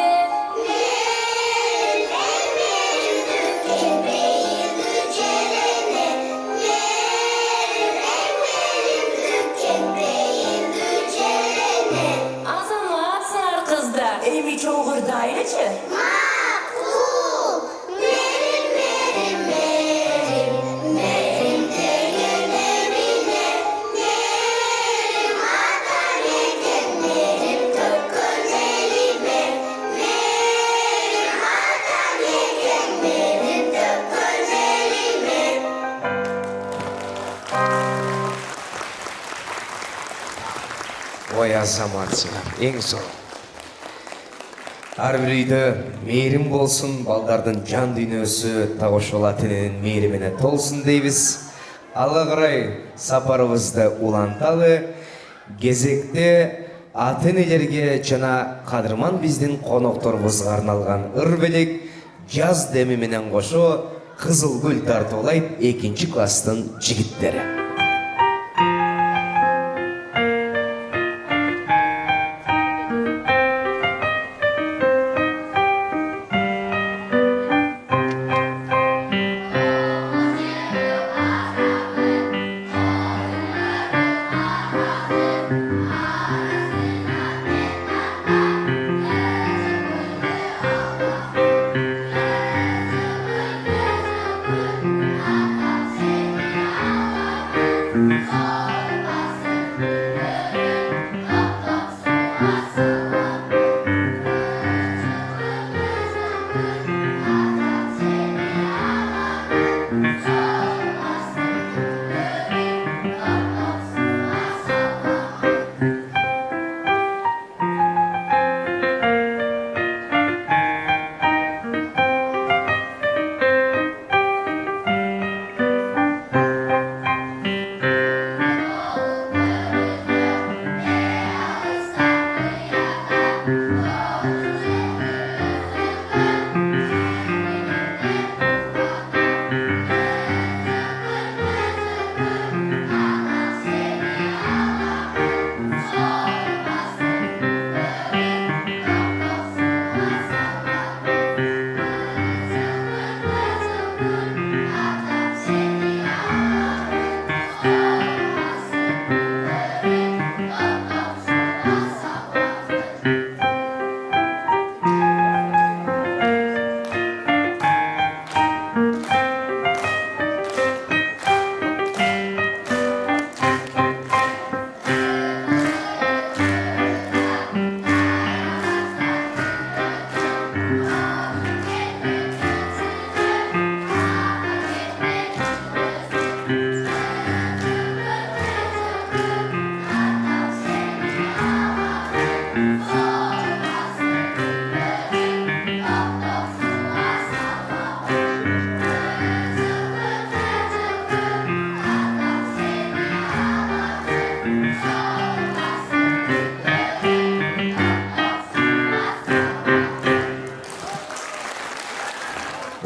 Азамат сар кыздар, эми чогурдайлычы. Ой азаматсыңар, ең зор. Ар бір үйді мейірім болсын, балдардың жан дүниесі тағышол атененің мейіріміне толсын дейбіз. Алға қарай сапарымызды уланталы, кезекте ата-энелерге жана кадырман биздин конокторубузга арналган ыр-белек жаз деми менен кошо кызыл гүл тартуулайт 2 класстын жигиттери.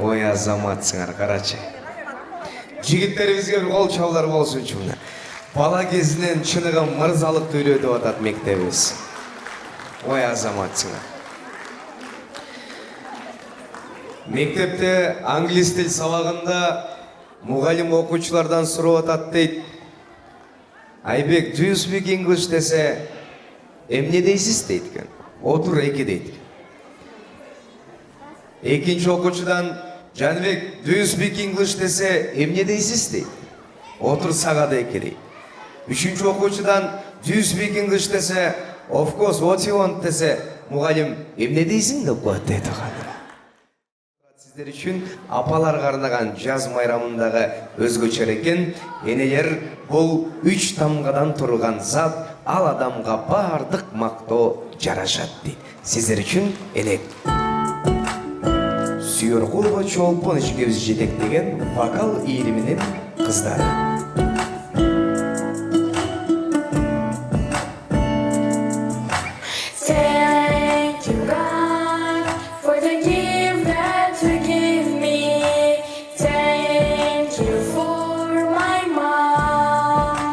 Ой азаматсыңар, карачы. Жигиттерибизге бир кол чабуулар болсунчу мына. Бала кезинен чыныгы мырзалыкты үйрөтүп атат мектебибиз. Ой азаматсыңар. Мектепте англис тил сабагында мугалим окуучулардан сурап атат дейт. Айбек, do you speak English десе, эмне дейсиз дейт экен. Отур эки дейт экен. Экинчи окуучудан Жанбек, do you speak English десе, эмне дейсиз дейт. Отур сагада эки дейт. Үчүнчү окуучудан do you speak English десе, of course, what you want десе, мугалим эмне дейсиң деп коет дейт ага. Сиздер үчүн апаларга арнаган жаз майрамындагы өзгөчө экен. Энелер, бул 3 тамгадан турган зат ал адамга бардык мактоо жарашат дейт. Сиздер үчүн элек Сүйөркулова Чолпон ишкебиз жетектеген вокал ийриминин кыздары. Thank you for my mom.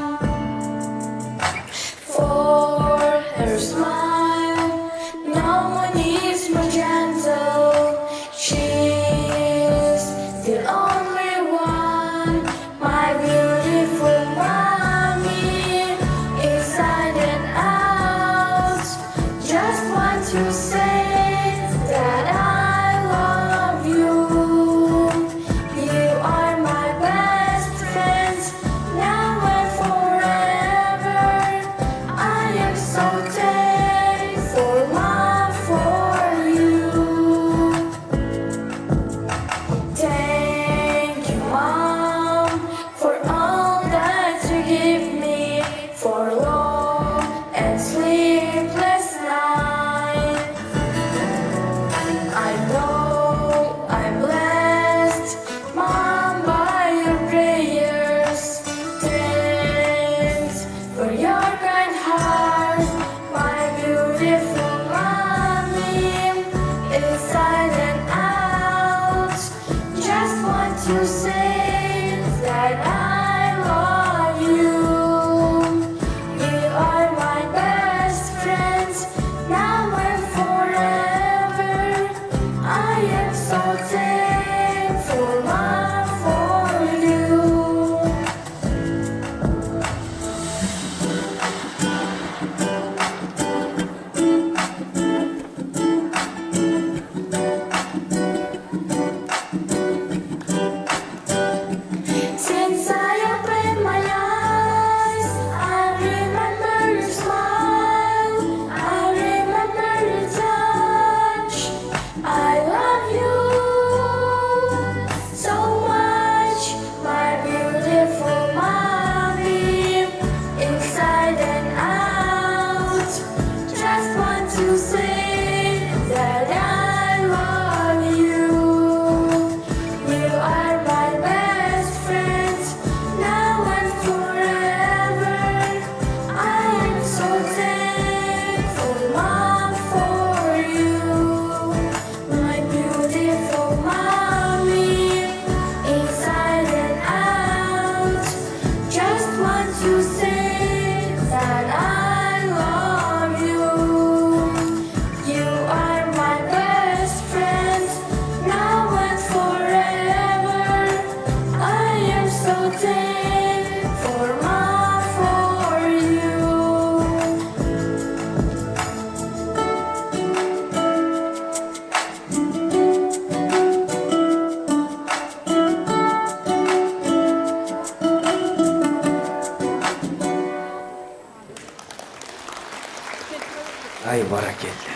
Баракелде.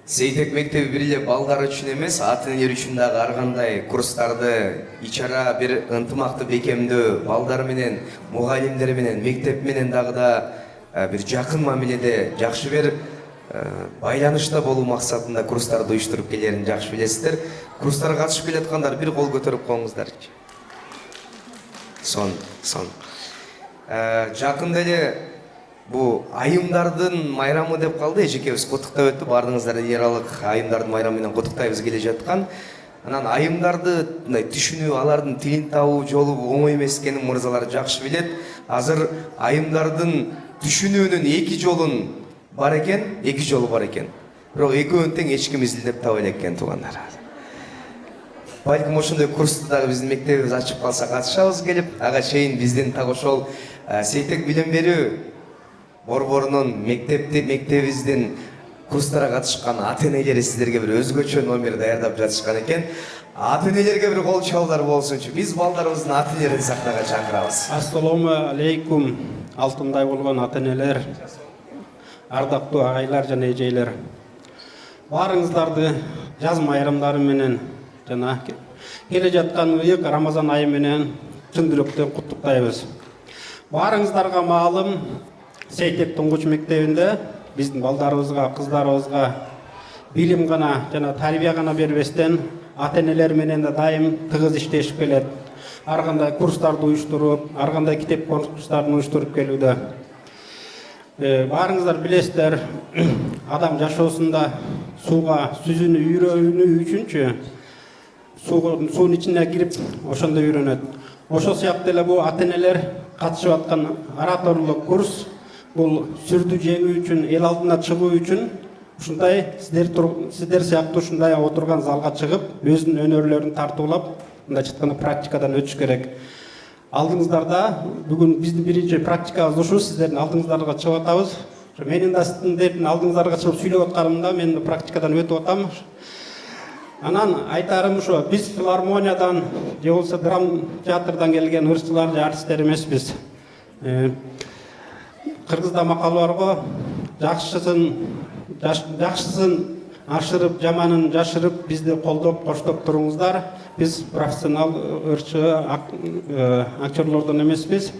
Сейтек мектеби бир эле балдар үчүн эмес, ата энелер үчүн дагы ар кандай курстарды ичара бир ынтымакты бекемдөө, балдар менен, мугалимдер менен, мектеп менен дагы да бир жакын мамиледе, жакшы бир байланышта болуу максатында курстарды уюштуруп келерин жакшы билесиздер. Курстарга катышып келаткандар бир кол көтөрүп коюңуздарчы. Сон. Жакында эле бу айымдардын майрамы деп калды, эжекебиз куттуктап өттү. Бардыңыздар эл аралык айымдардын майрамы менен куттуктайбыз келе жаткан. Анан айымдарды түшүнүү, алардын тилин табуу жолу оңой эмес экенин мырзалар жакшы билет. Азыр айымдардын түшүнүүнүн эки жолу бар экен. Бирок экөөнүн тең эч ким изилдеп таба элек экен туугандар. Балким ошондой курсту дагы биздин мектебибиз ачып калса катышабыз келип, ага чейин биздин так ошол Сейтек билим берүү борборунун мектебибиздин курстарга катышкан ата энелери сиздерге бир өзгөчө номер даярдап жатышкан экен. Ата энелерге бир кол чабуулар болсунчу. Биз балдарыбыздын ата энелерин сахнага чакырабыз. Ассаламу алейкум, алтындай болгон ата энелер, ардактуу агайлар жана эжейлер. Баарыңыздарды жаз майрамдары менен жана келе жаткан ыйык Рамазан айы менен чын жүрөктөн куттуктайбыз. Баарыңыздарга маалым, Сейтек Туңгуч мектебинде биздин балдарыбызга, кыздарыбызга билим гана жана тарбия гана бербестен ата энелер менен да дайым тыгыз иштешип келет. Ар кандай курстарды уюштуруп, ар кандай китеп курстарын уюштуруп келүүдө. Баарыңыздар билесиздер, адам жашоосунда сууга сүзүүнү үйрөнүү үчүнчү суунун ичине кирип ошондо үйрөнөт. Ошол сыяктуу эле бул ата энелер катышып аткан ораторлук курс бул сүрдү жеңүү үчүн, эл алдына чыгуу үчүн ушундай сиздер сыяктуу ушундай отурган залга чыгып, өзүнүн өнөрлөрүн тартуулап, мындайча айтканда практикадан өтүш керек. Алдыңыздарда бүгүн биздин биринчи практикабыз ушу, сиздердин алдыңыздарга чыгып атабыз. Менин да сиздердин алдыңыздарга чыгып сүйлөп атканымда мен практикадан өтүп атам. Анан айтарым ушо, биз филармониядан же болбосо драм театрдан келген ырчылар же артисттер эмеспиз. Кыргызда макал барго, жакшысын ашырып, жаманын жашырып, бизди колдоп, коштоп туруңуздар. Биз профессионал ырчы актерлордон эмеспиз.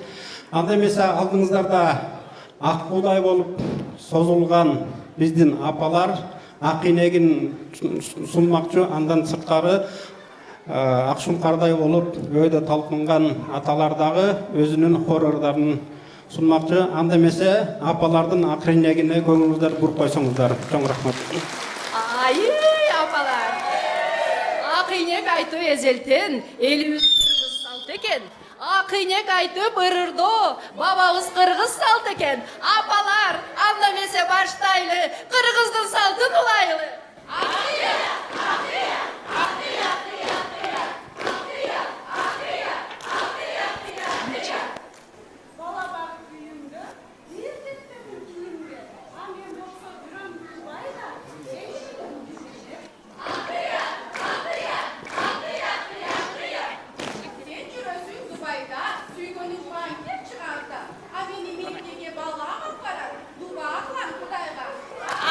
Анда эмесе алдыңыздарда ак буудай болуп созулган биздин апалар ак инегин сунмакчы, андан сырткары ак шуңкардай болуп өйдө талпынган аталар дагы өзүнүн хор ырдарын сунмакчы. Анда эмесе апалардын ак инегине көңүлүңүздөр буруп койсоңуздар. Чоң рахмат. Апалар, ак инек айтуу эзелтен элибиз кыргыз салт экен. Ак инек айтып ырырдоо бабабыз кыргыз салт экен. Апалар, анда эмесе баштайлы, кыргыздын салтын улайлы. Акыя, акыя, акыя, акыя, акыя, акыя, акыя, акыя, акыя. Бала багып күйүңдө, эртеттен кийимге, а мен болсо жүрөм кылбай да, эшигим бизишип. Акыя, акыя, акыя, акыя, акыя. Сен жүрөсүң Дубайда, сүйгөнүң банкир чыгарда, а мени меккеге бала алып барат, дуба кылам Кудайга.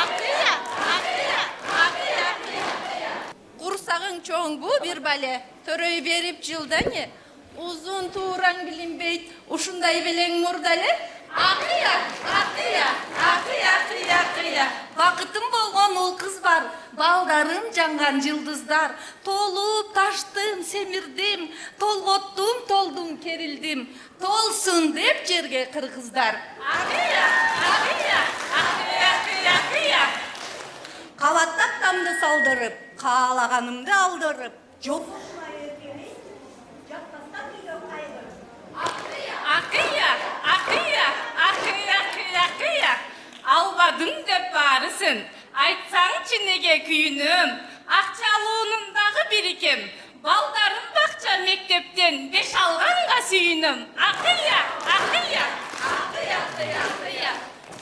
Акыя, акыя, акыя, акыя. Курсагың чоңбу бир бале, төрөй берип жылдаңы, узун туураң билинбейт, ушундай белең мурдале. Акыя, акыя, акыя, акыя, акыя. Бакытым болгон ул кыз бар, балдарым жанган жылдыздар. Толуп таштым, семирдим, толготтум, толдум, керилдим. Толсун деп жерге кыргыздар. Акыя, акыя, акыя, акыя, акыя. Кабаттап тамды салдырып, каалаганымды алдырып, жок акыя, акыя, акыя, акыя, акыя. Албадым деп барысын, айтсаңчы неге күйүнүм, акчалуунун дагы бирикем, балдарым бакча мектептен 5 алганга сүйүнүм. Акыя, акыя, акыя, акыя, акыя.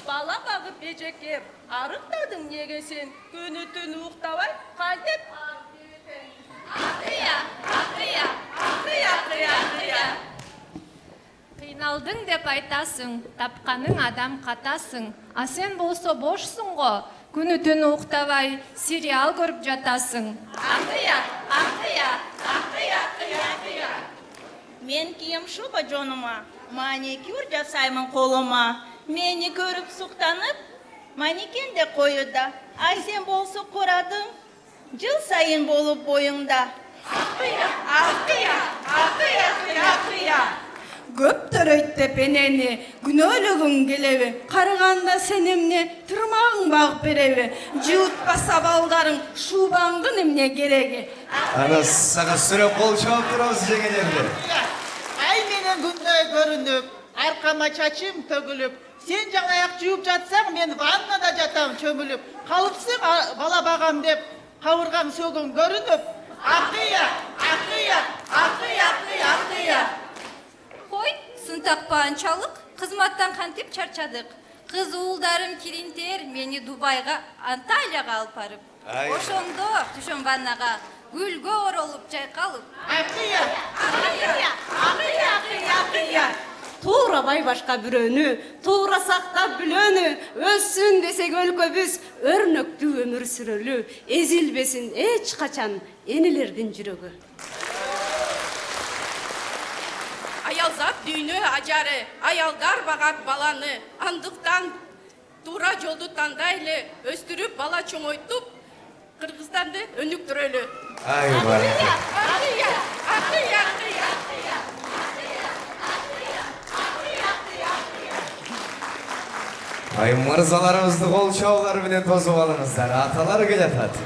Бала багып эжекем, арыктадың неге сен, күнү түн уктабай, кантип акыя, акыя, акыя, акыя, акыя. Кыйналды таптың деп айтасың, тапқаның адам қатасың. А сен болса бошсың го, күні түні уктабай сериал көріп жатасың. Ақия, ақия, ақия, ақия, ақия. Мен кием шуба жонума, маникюр жасаймын қолыма. Мені көріп суқтанып, манекен де қоюда. А сен болса қорадың, жыл сайын болып бойыңда. Ақия, ақия, ақия, ақия, ақия. Көптөр өйтіп енені, күнөлігің келеби, қарығанда сенемне тұрмағың бағып береби, жуытпаса балдарың шубаңғын емне кереги. Ана саға сүріп қол чауып тұрауыз жегелерді. Ай менен күндөй көрініп, арқама чачым төгіліп, сен жаңаяқ жуып жатсаң, мен ваннада жатам чөміліп, қалыпсың бала бағам деп, қауырған сөгін көрініп, ақия, ақия, ақия, ақия, ақия. Қой, сын тақпағанчалық, қызматтан қантеп чарчадық. Қыз уылдарым киринтер, мені Дубайға, Анталияға алып барып. Ошондо, түшөн ваннаға, гүлгө оролуп жайқалып. Ақия, ақия, ақия, ақия, ақия. Туурабай башка бүрөнү, туура сактап бүлөнү, өссүн десек өлкөбүз, өрнөктүү өмүр сүрөлү, эзилбесин эч качан энелердин жүрөгү. Аялзат дүйнө ажары, аялдар багат баланы, андыктан тура жолду тандайлы, өстүрүп бала чоңойтуп, Кыргызстанды өнүктүрөлү. Ай бар. Акыя, акыя, акыя, акыя. Ай мырзаларымызды қол чаулары менен тосып алыңыздар. Аталар келатат.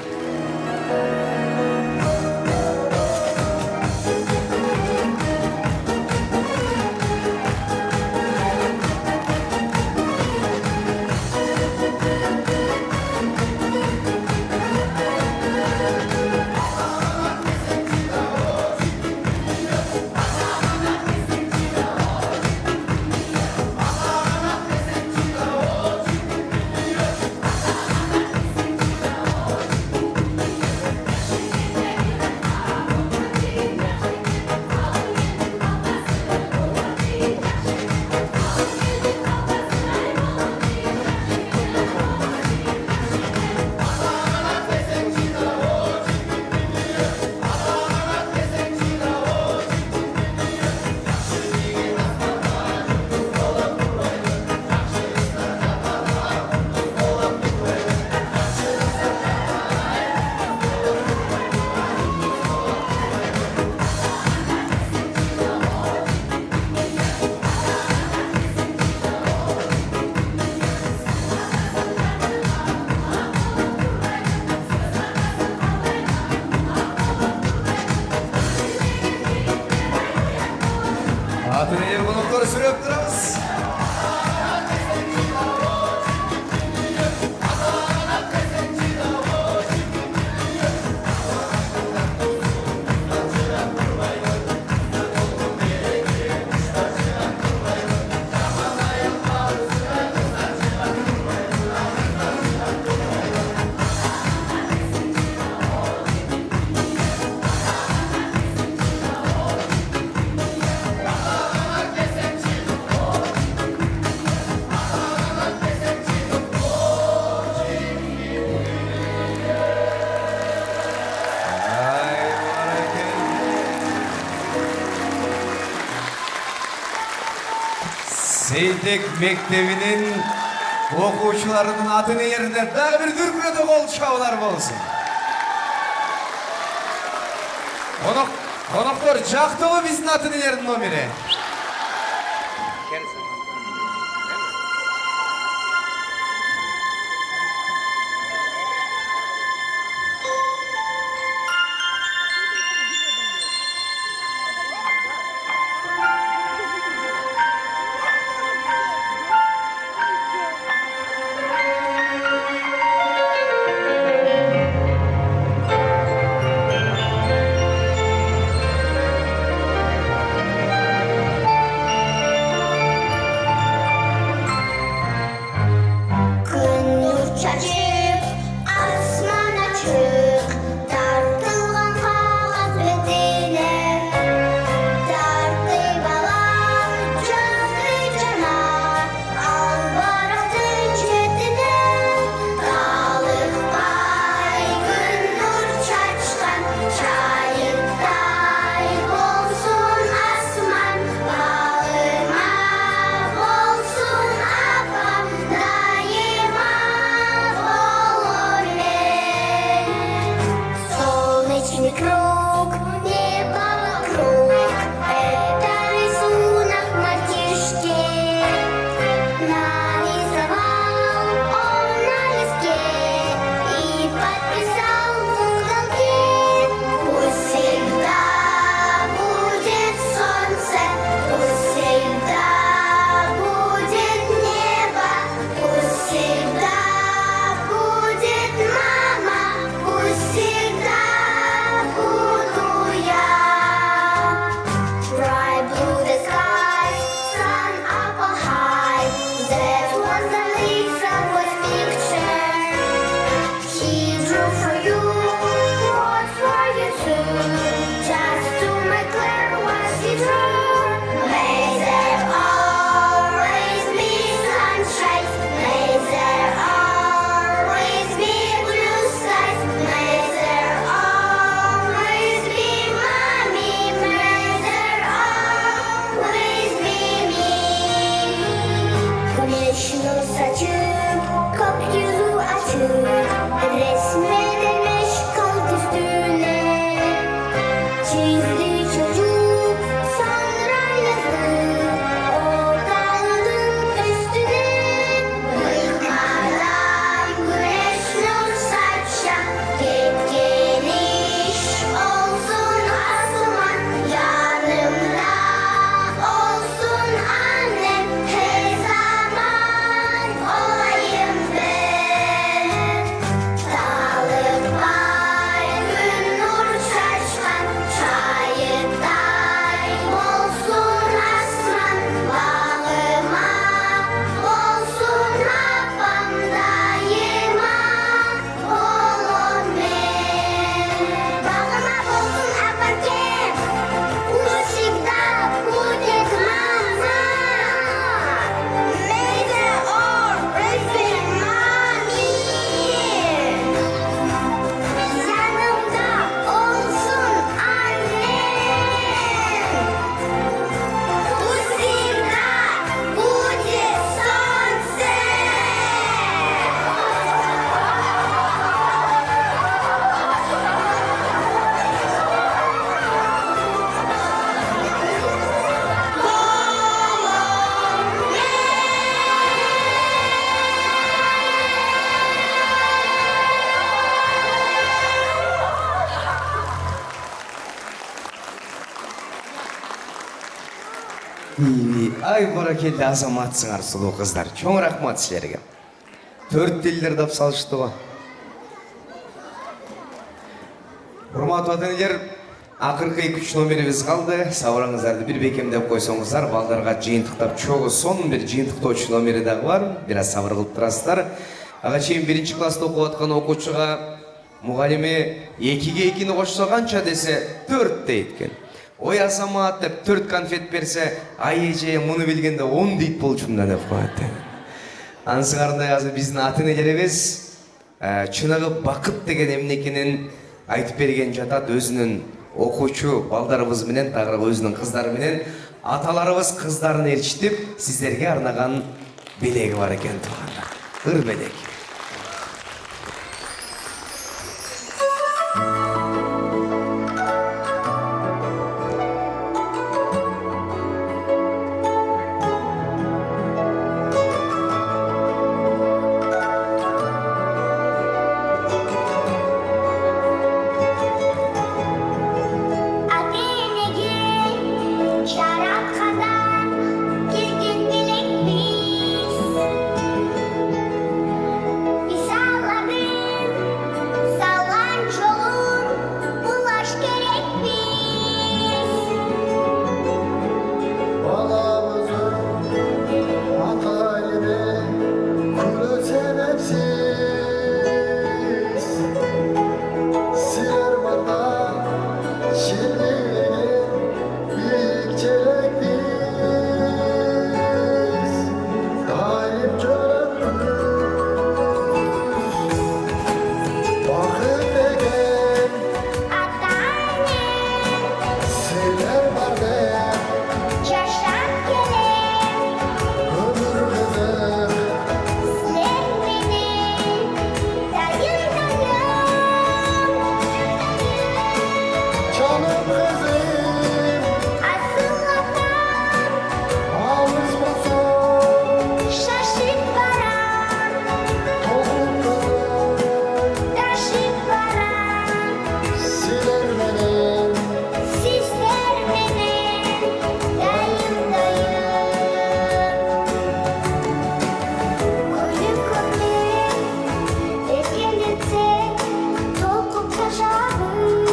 Атын ел қонақтар сүреп тұрамыз. Сейтек мектебinin оқушыларының атын ерінде дағы бір дүркіреді қол шаулар болсын. Қонақтар жақтылы біздің атын ердің номері. çizdi çocuk sonra yazdı o dağın üstüne. Yukarıdan güneş nur saçan, geniş olsun asman, yanımda olsun annem, her zaman olayım ben. Dağlık var gün nur saçan, çayırday olsun asman, bağıma olsun apam, dayıma oğlum ben. Bağıma olsun апаке, пусть всегда будет мама. May the always be mommy. Yanımda olsun annem. Пусть всегда будет солнце. Ай баракелді азаматсыңар сұлу қыздар. Чоң рахмат сілерге. 4 тілдер дап салышты ба. Урматтуу ата-энелер, акыркы 2-3 номерибиз калды. Сабырыңыздарды бир бекемдеп койсоңуздар, балдарга жыйынтыктап чогуу сонун бир жыйынтыктоочу номери дагы бар. Бир аз сабыр кылып турасыздар. Ага чейин 1-чи класста окуп аткан окуучуга мугалими 2-ге 2-ни кошсо канча десе 4 дейт экен. Ой азамат деп 4 конфет берсе, ай эже муну билгенде 10 дейт болчумда деп коет. Ансыңардай азыр биздин ата-энелерибиз чыныгы бакыт деген эмне экенин айтып берген жатат өзүнүн окуучу балдарыбыз менен, дагы өзүнүн кыздары менен. Аталарыбыз кыздарын ээрчитип, сиздерге арнаган белеги бар экен туугандар. Ыр белек. Жараткадан келген белек биз. Биз Аллахтын салган жолун булаш керекпиз. Балабыздын атайыны күлө себепсиз. Силер барда желбегенен биік желекпиз. Дайым жөрөкпүз. Бакыт деген Ата-эне силер бар деп жашап келем. өмүр кызык. Силер менен дайым Canım kızım, асыл атам, alız basın, шашып барам, tohumları ташып барам. siler benim. Sizler менен дайым Көйлөккөмдү эркелетсек толкуп жашабыз.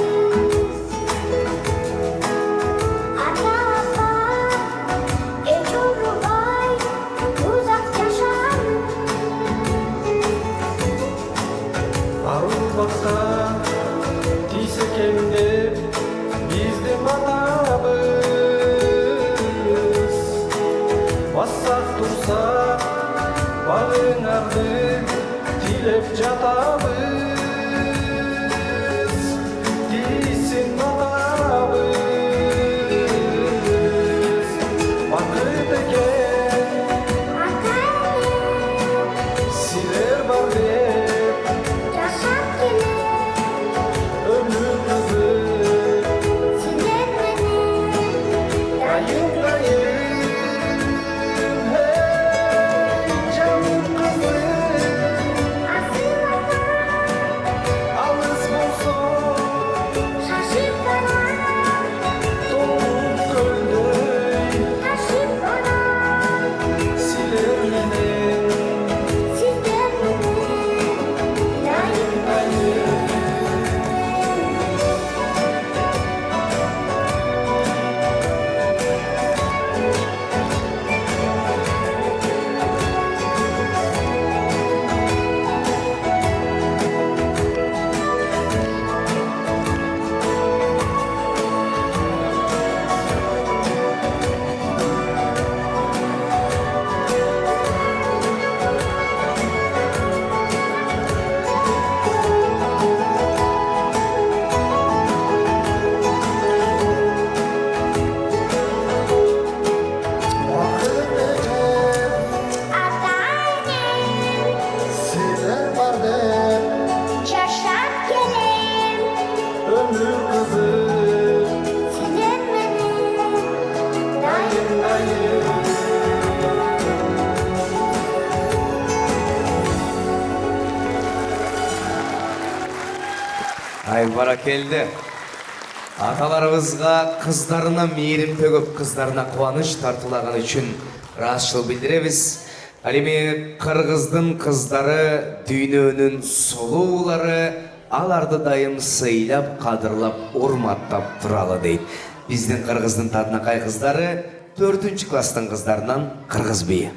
Barakeldi. Аталарыбызга кыздарына мейрим төгүп, кыздарына кубаныч тартуулаган үчүн ыраазычылык билдиребиз. Ал эми кыргыздын кыздары, дүйнөнүн сулуулары аларды дайым сыйлап, кадырлап, урматтап туралы дейт. Биздин кыргыздын татынакай кыздары 4-класстын кыздарынан кыргыз бийи.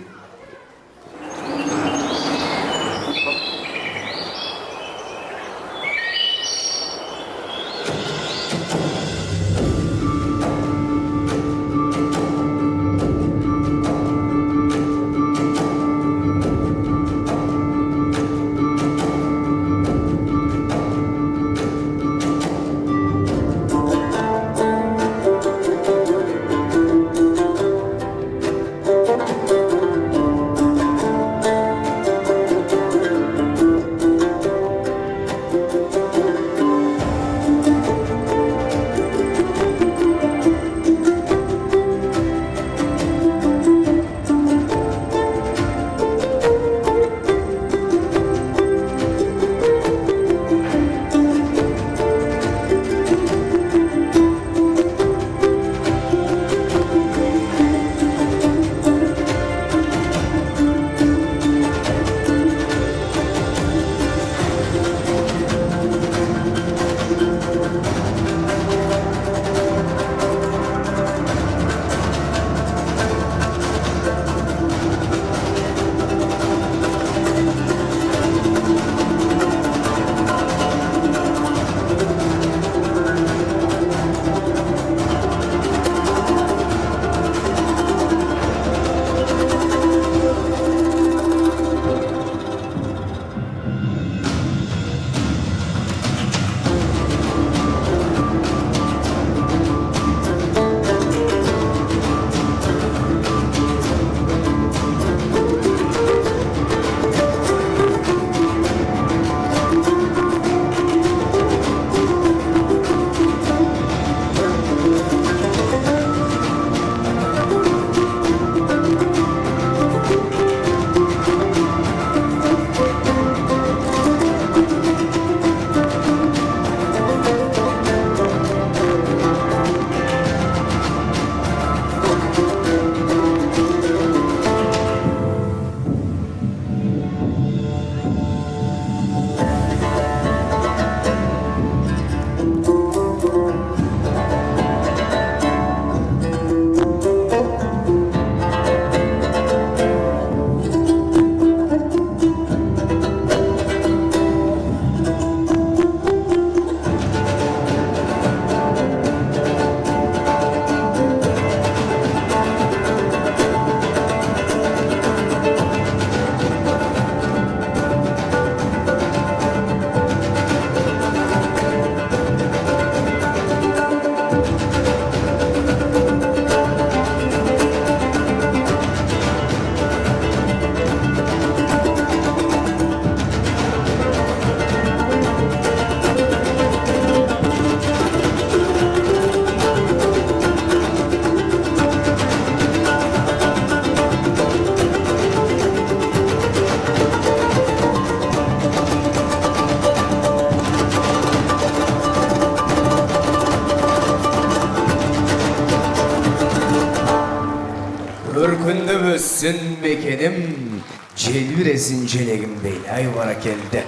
Өркүндө өссүн мекеним, желбиресин желегим дейт. Ай баракелде.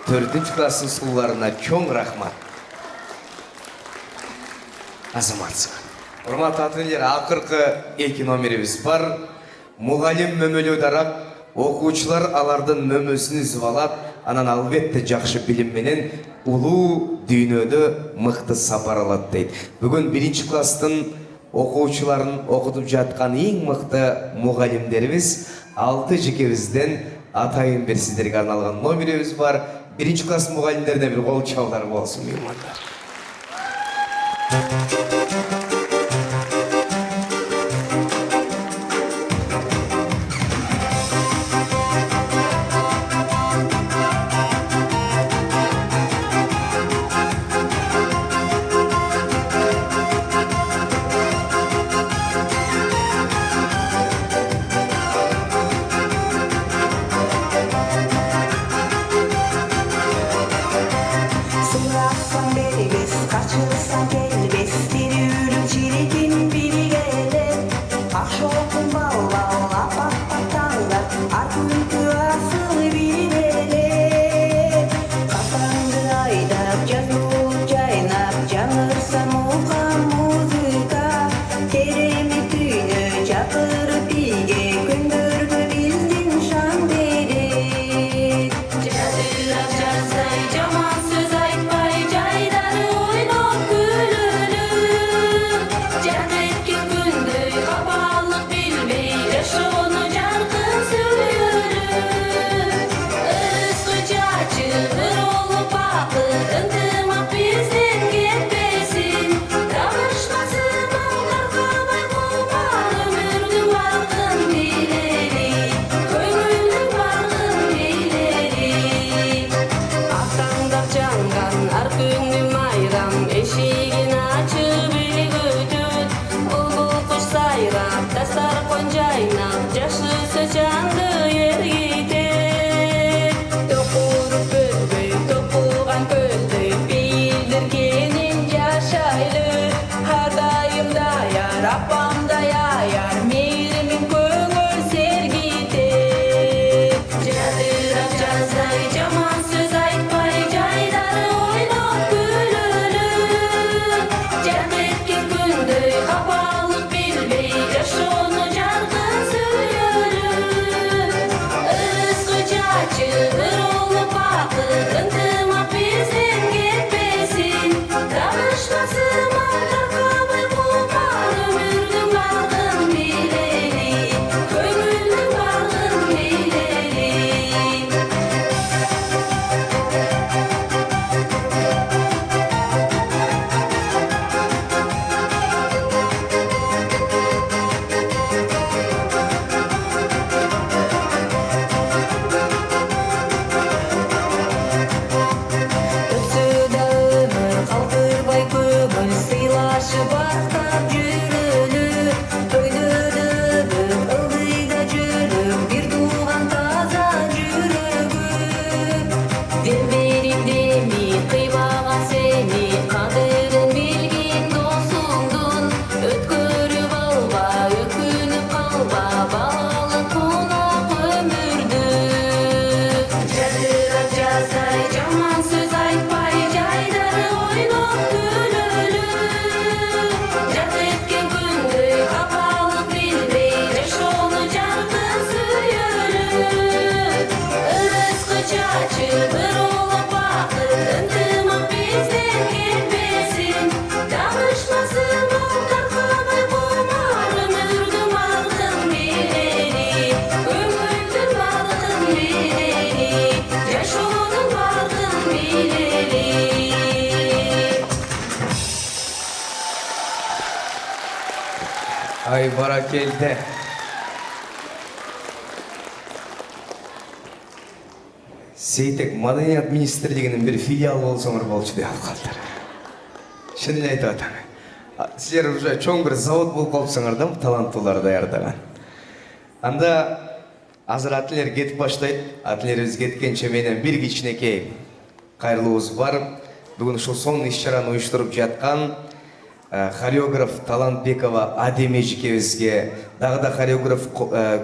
4-класстын сулууларына чоң рахмат. Азаматсың. Урматтуу ата-энелер, акыркы 2 номерибиз бар. Мугалим мөмөлө дарак, окуучулар алардын мөмөсүн үзүп алат, анан албетте жакшы билим менен улуу дүйнөдө мыкты сапар алат дейт. Бүгүн 1-класстын окуучуларын окутуп жаткан эң мыкты мугалимдерибиз 6 жекебизден атайын бир сиздерге арналган номерибиз бар. 1-класс мугалимдерине бир кол чабуулар болсун, меймандар. From Har dayım dayar, apam da yayar, meyrimin көңіл сергите. Жадырап жаздай жаман сөз айтпай, жайдары ойнап күлөлү. Жат эткен күндөй капалык билбей, жашоону жаркын сүйөлү. Ырыскы чачыр олуп бакыт, ынтымак бизден кетпесин. Danışmasın mantıklı kumar, ömürdün varlığın bileli, kömüldün varlığın bileli. Өтсө да өмір қалдырбай көңіл, сыйлашып аттап жүрөлү. Тойдода бір ылдыйда жүрөк, бир туған таза жүрөгү. Демберим деми кыйбаган сени, кадырын билген досуңдун. Өткөрүп алба, өкүнүп калба, баалык кунак өмүрдү. Жадырап жаздай жаман сөз айтпай, жайдары ойнап күлөлү. Жат эткен күндөй капалык билбей, жашоону жаркын сүйөлү. Ырыскы чачыр олуп бакыт, ынтымак бизден кетпесин. Danışmasın mantıklı kumar, ömürdün varlığın bileli, kömüldün varlığın bileli, yaşoonun varlığın bileli. Ay barakelde. Сейтек Маданият министрлигинин бир филиалы болсоңор болчу деп калдыр. Шынын айтып атам. Силер уже чоң бир завод болуп калыпсыңар да, таланттуулар даярдаган. Анда азыр атлер кетип баштайт. Атлерибиз кеткенче менен бир кичинекей кайрылуубуз бар. Бүгүн ушул сонун иш-чараны уюштуруп жаткан хореограф Талантбекова Адем эжекебизге, дагы да хореограф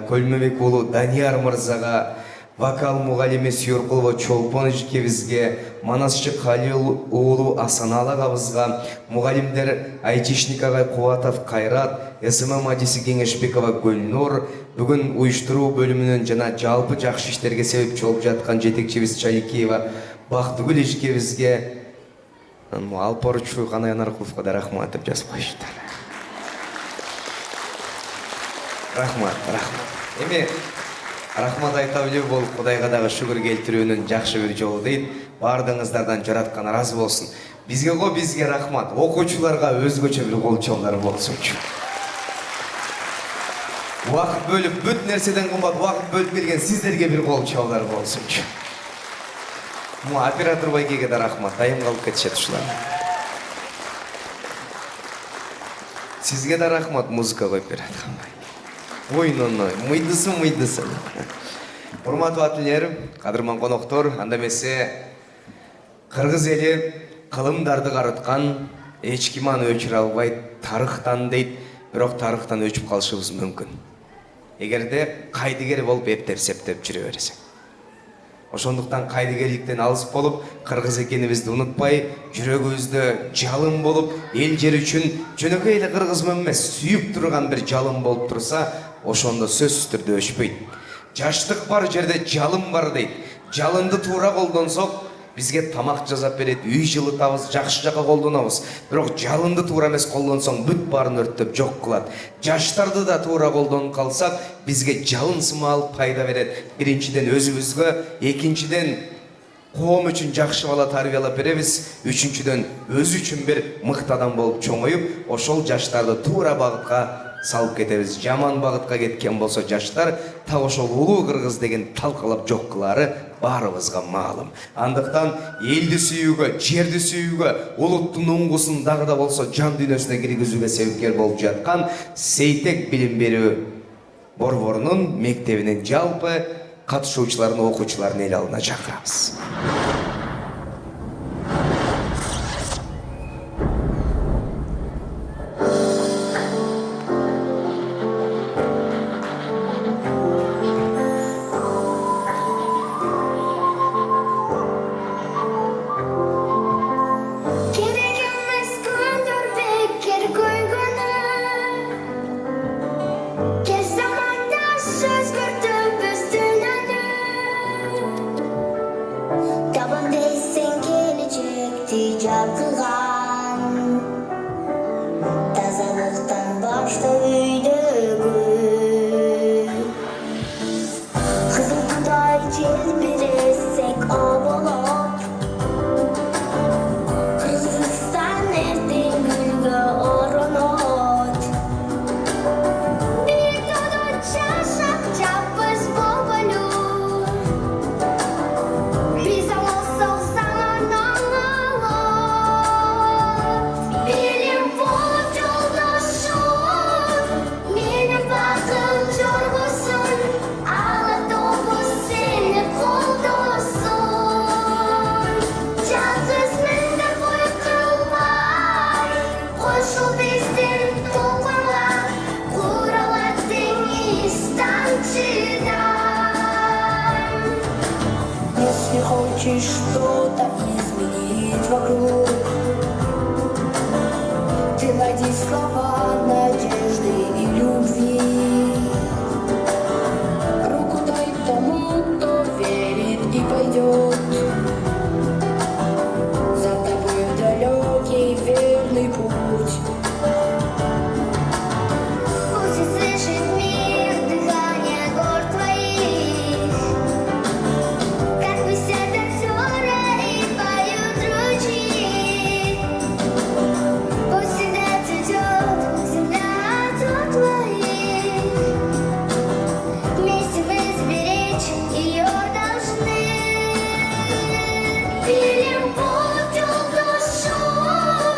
Көлмөбек уулу Данияр мырзага, вокал мугалими Сүйөркулова Чолпон эжекебизге, Манасчы Халил уулу Асаналы агабызга, мугалимдер Айтишник агай Кубатов Кайрат, СМ Мадиси Кеңешбекова Гүлнур, бүгүн уюштуруу бөлүмүнүн жана жалпы жакшы иштерге себепчи болуп жаткан жетекчибиз Чаликеева Бактыгүл эжекебизге, Алпоручу Канай Наркуловго да рахмат деп жазып коюшту. Рахмат. Эми рахмат айта билүү бул Кудайга дагы шүгүр келтирүүнүн жакшы бир жолу дейт. Баардыгыңыздардан жараткан ыраазы болсун. Бизге рахмат. Окуучуларга өзгөчө бир кол чоолор болсунчу. Убакыт бөлүп, бүт нерседен кымбат убакыт бөлүп келген сиздерге бир кол чоолор болсунчу. Оператор Байгеге да рахмат. Дайым калып кетишет ушулар. Сизге да рахмат, музыка коюп берет. Ойноной, мыйдысы. Урматтуу атлер, кадырман коноктор, анда эмесе кыргыз эли кылымдарды карыткан, эч ким аны өчүрө албайт, тарыхтан дейт, бирок тарыхтан өчүп калышыбыз мүмкүн. Эгерде кайдыгер болуп эптеп-септеп жүрө берсек. Ошондуктан кайдыгерликтен алыс болуп, кыргыз экенибизди унутпай, жүрөгүбүздө жалын болуп, эл жер үчүн жөнөкөй эле кыргыз эмес, сүйүп турган бир жалын болуп турса, ошондо сөзсүз түрдө өчпөйт. Жаштык бар жерде жалын бар дейт. Жалынды туура колдонсок, бизге тамак жасап берет, үй жылытабыз, жакшы жака колдонобуз. Бирок жалынды туура эмес колдонсоң, бүт баарын өрттөп жок кылат. Жаштарды да туура колдонуп калсак, бизге жалын сымал пайда берет. Биринчиден өзүбүзгө, экинчиден коом үчүн жакшы бала тарбиялап беребиз. Үчүнчүдөн өзү үчүн бир мыкты адам болуп чоңоюп, ошол жаштарды туура багытка салып кетебиз. Жаман багытка кеткен болсо жаштар, так ошол улуу кыргыз деген талкалап жок кылары баарыбызга маалым. Андыктан элди сүйүүгө, жерди сүйүүгө, улуттун уңгусун дагы да болсо жан дүйнөсүнө киргизүүгө себепкер болуп жаткан Сейтек билим берүү борборунун мектебинин жалпы катышуучуларын, окуучуларын эл алдына чакырабыз. başta üydügü Kızıl Kuday cilbiretsek obolop Kırgızistan erten gülgü oronot Bir dodo çaşak çapız bobolu Biz olsak sana nangalot Benim bulup yoldaşım Benim bakım yorgusun Ağlatobus seni koldosun Yalnız mende boy kılmay Koşul bizden toplama Kuralat denizden çıdan Если хочешь что-то изменить вокруг Ты найди слова надежды и любви Руку дай тому, кто верит и пойдет За тобой в далекий верный путь Пусть услышит мир дыхание гор твоих Как висят озера и поют ручьи Пусть всегда цветет земля от твоих Вместе мы сберечь ее должны Билим путь yoldaşım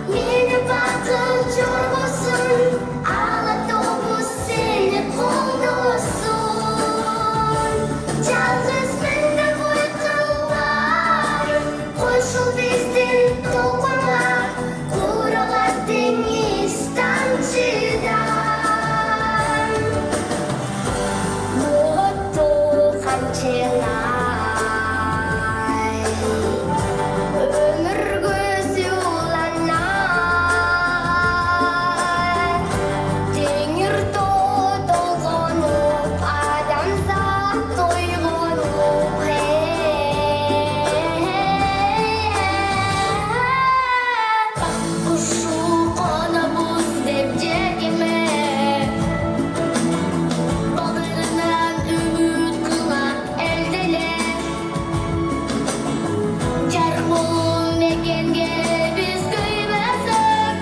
Benim bakım yorgusun Ağlatobus seni koldosun Yalnız mende boy kılmay Koşul bizden toplama Kuralar denizden çıdan Buluttu hançerlay Ömür gözü ulanay Dengir dolgonup Adamzat toygunup Kuşu konabuz dep jegime Bağrından ümit kılan eldeler Jarmul mekenge biz kıymazık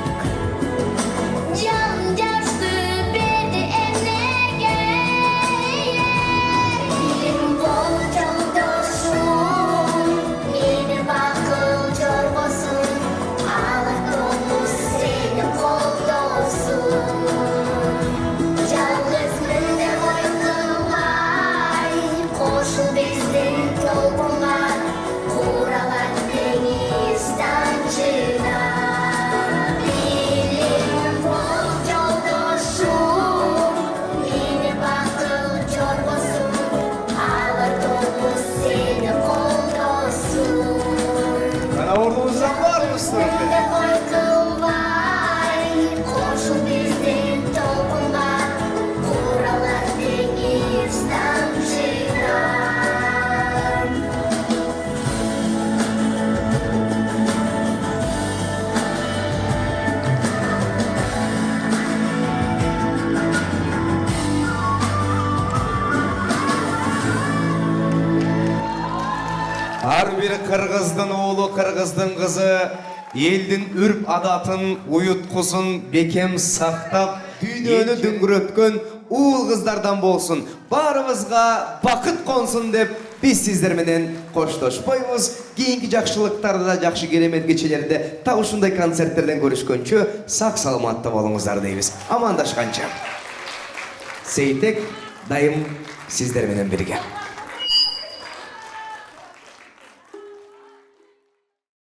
Can yaşlı berdi emnege Bilim bol yoldaşım Beni bakıl yorgusun Ağlatobus seni koldosun Yalnız mende boy kılmay Koşul bizden topluma Kuralar denizden çınar Bilim bol yoldaşım Beni bakıl yorgusun Ağlatobus seni koldosun Bana ordumuzdan var mısın? Mende boy kılmay Koşul bizden topluma Kuralar denizden çınar Har bir kırgızdın oğlu kırgızdın kızı elдің үрп адатын uyutqusun bekem saqtap dünyөнü дүңгүрөткөн уул кыздардан болсун баарыбызга бакыт консун деп биз сиздер менен коштошпойбуз. Кийинки жакшылыктарда да жакшы керемет кечелерде так ушундай концерттерден көрүшкөнчө сак саламатта болуңуздар дейбиз. Амандашканча. Сейтек дайым сиздер менен бирге.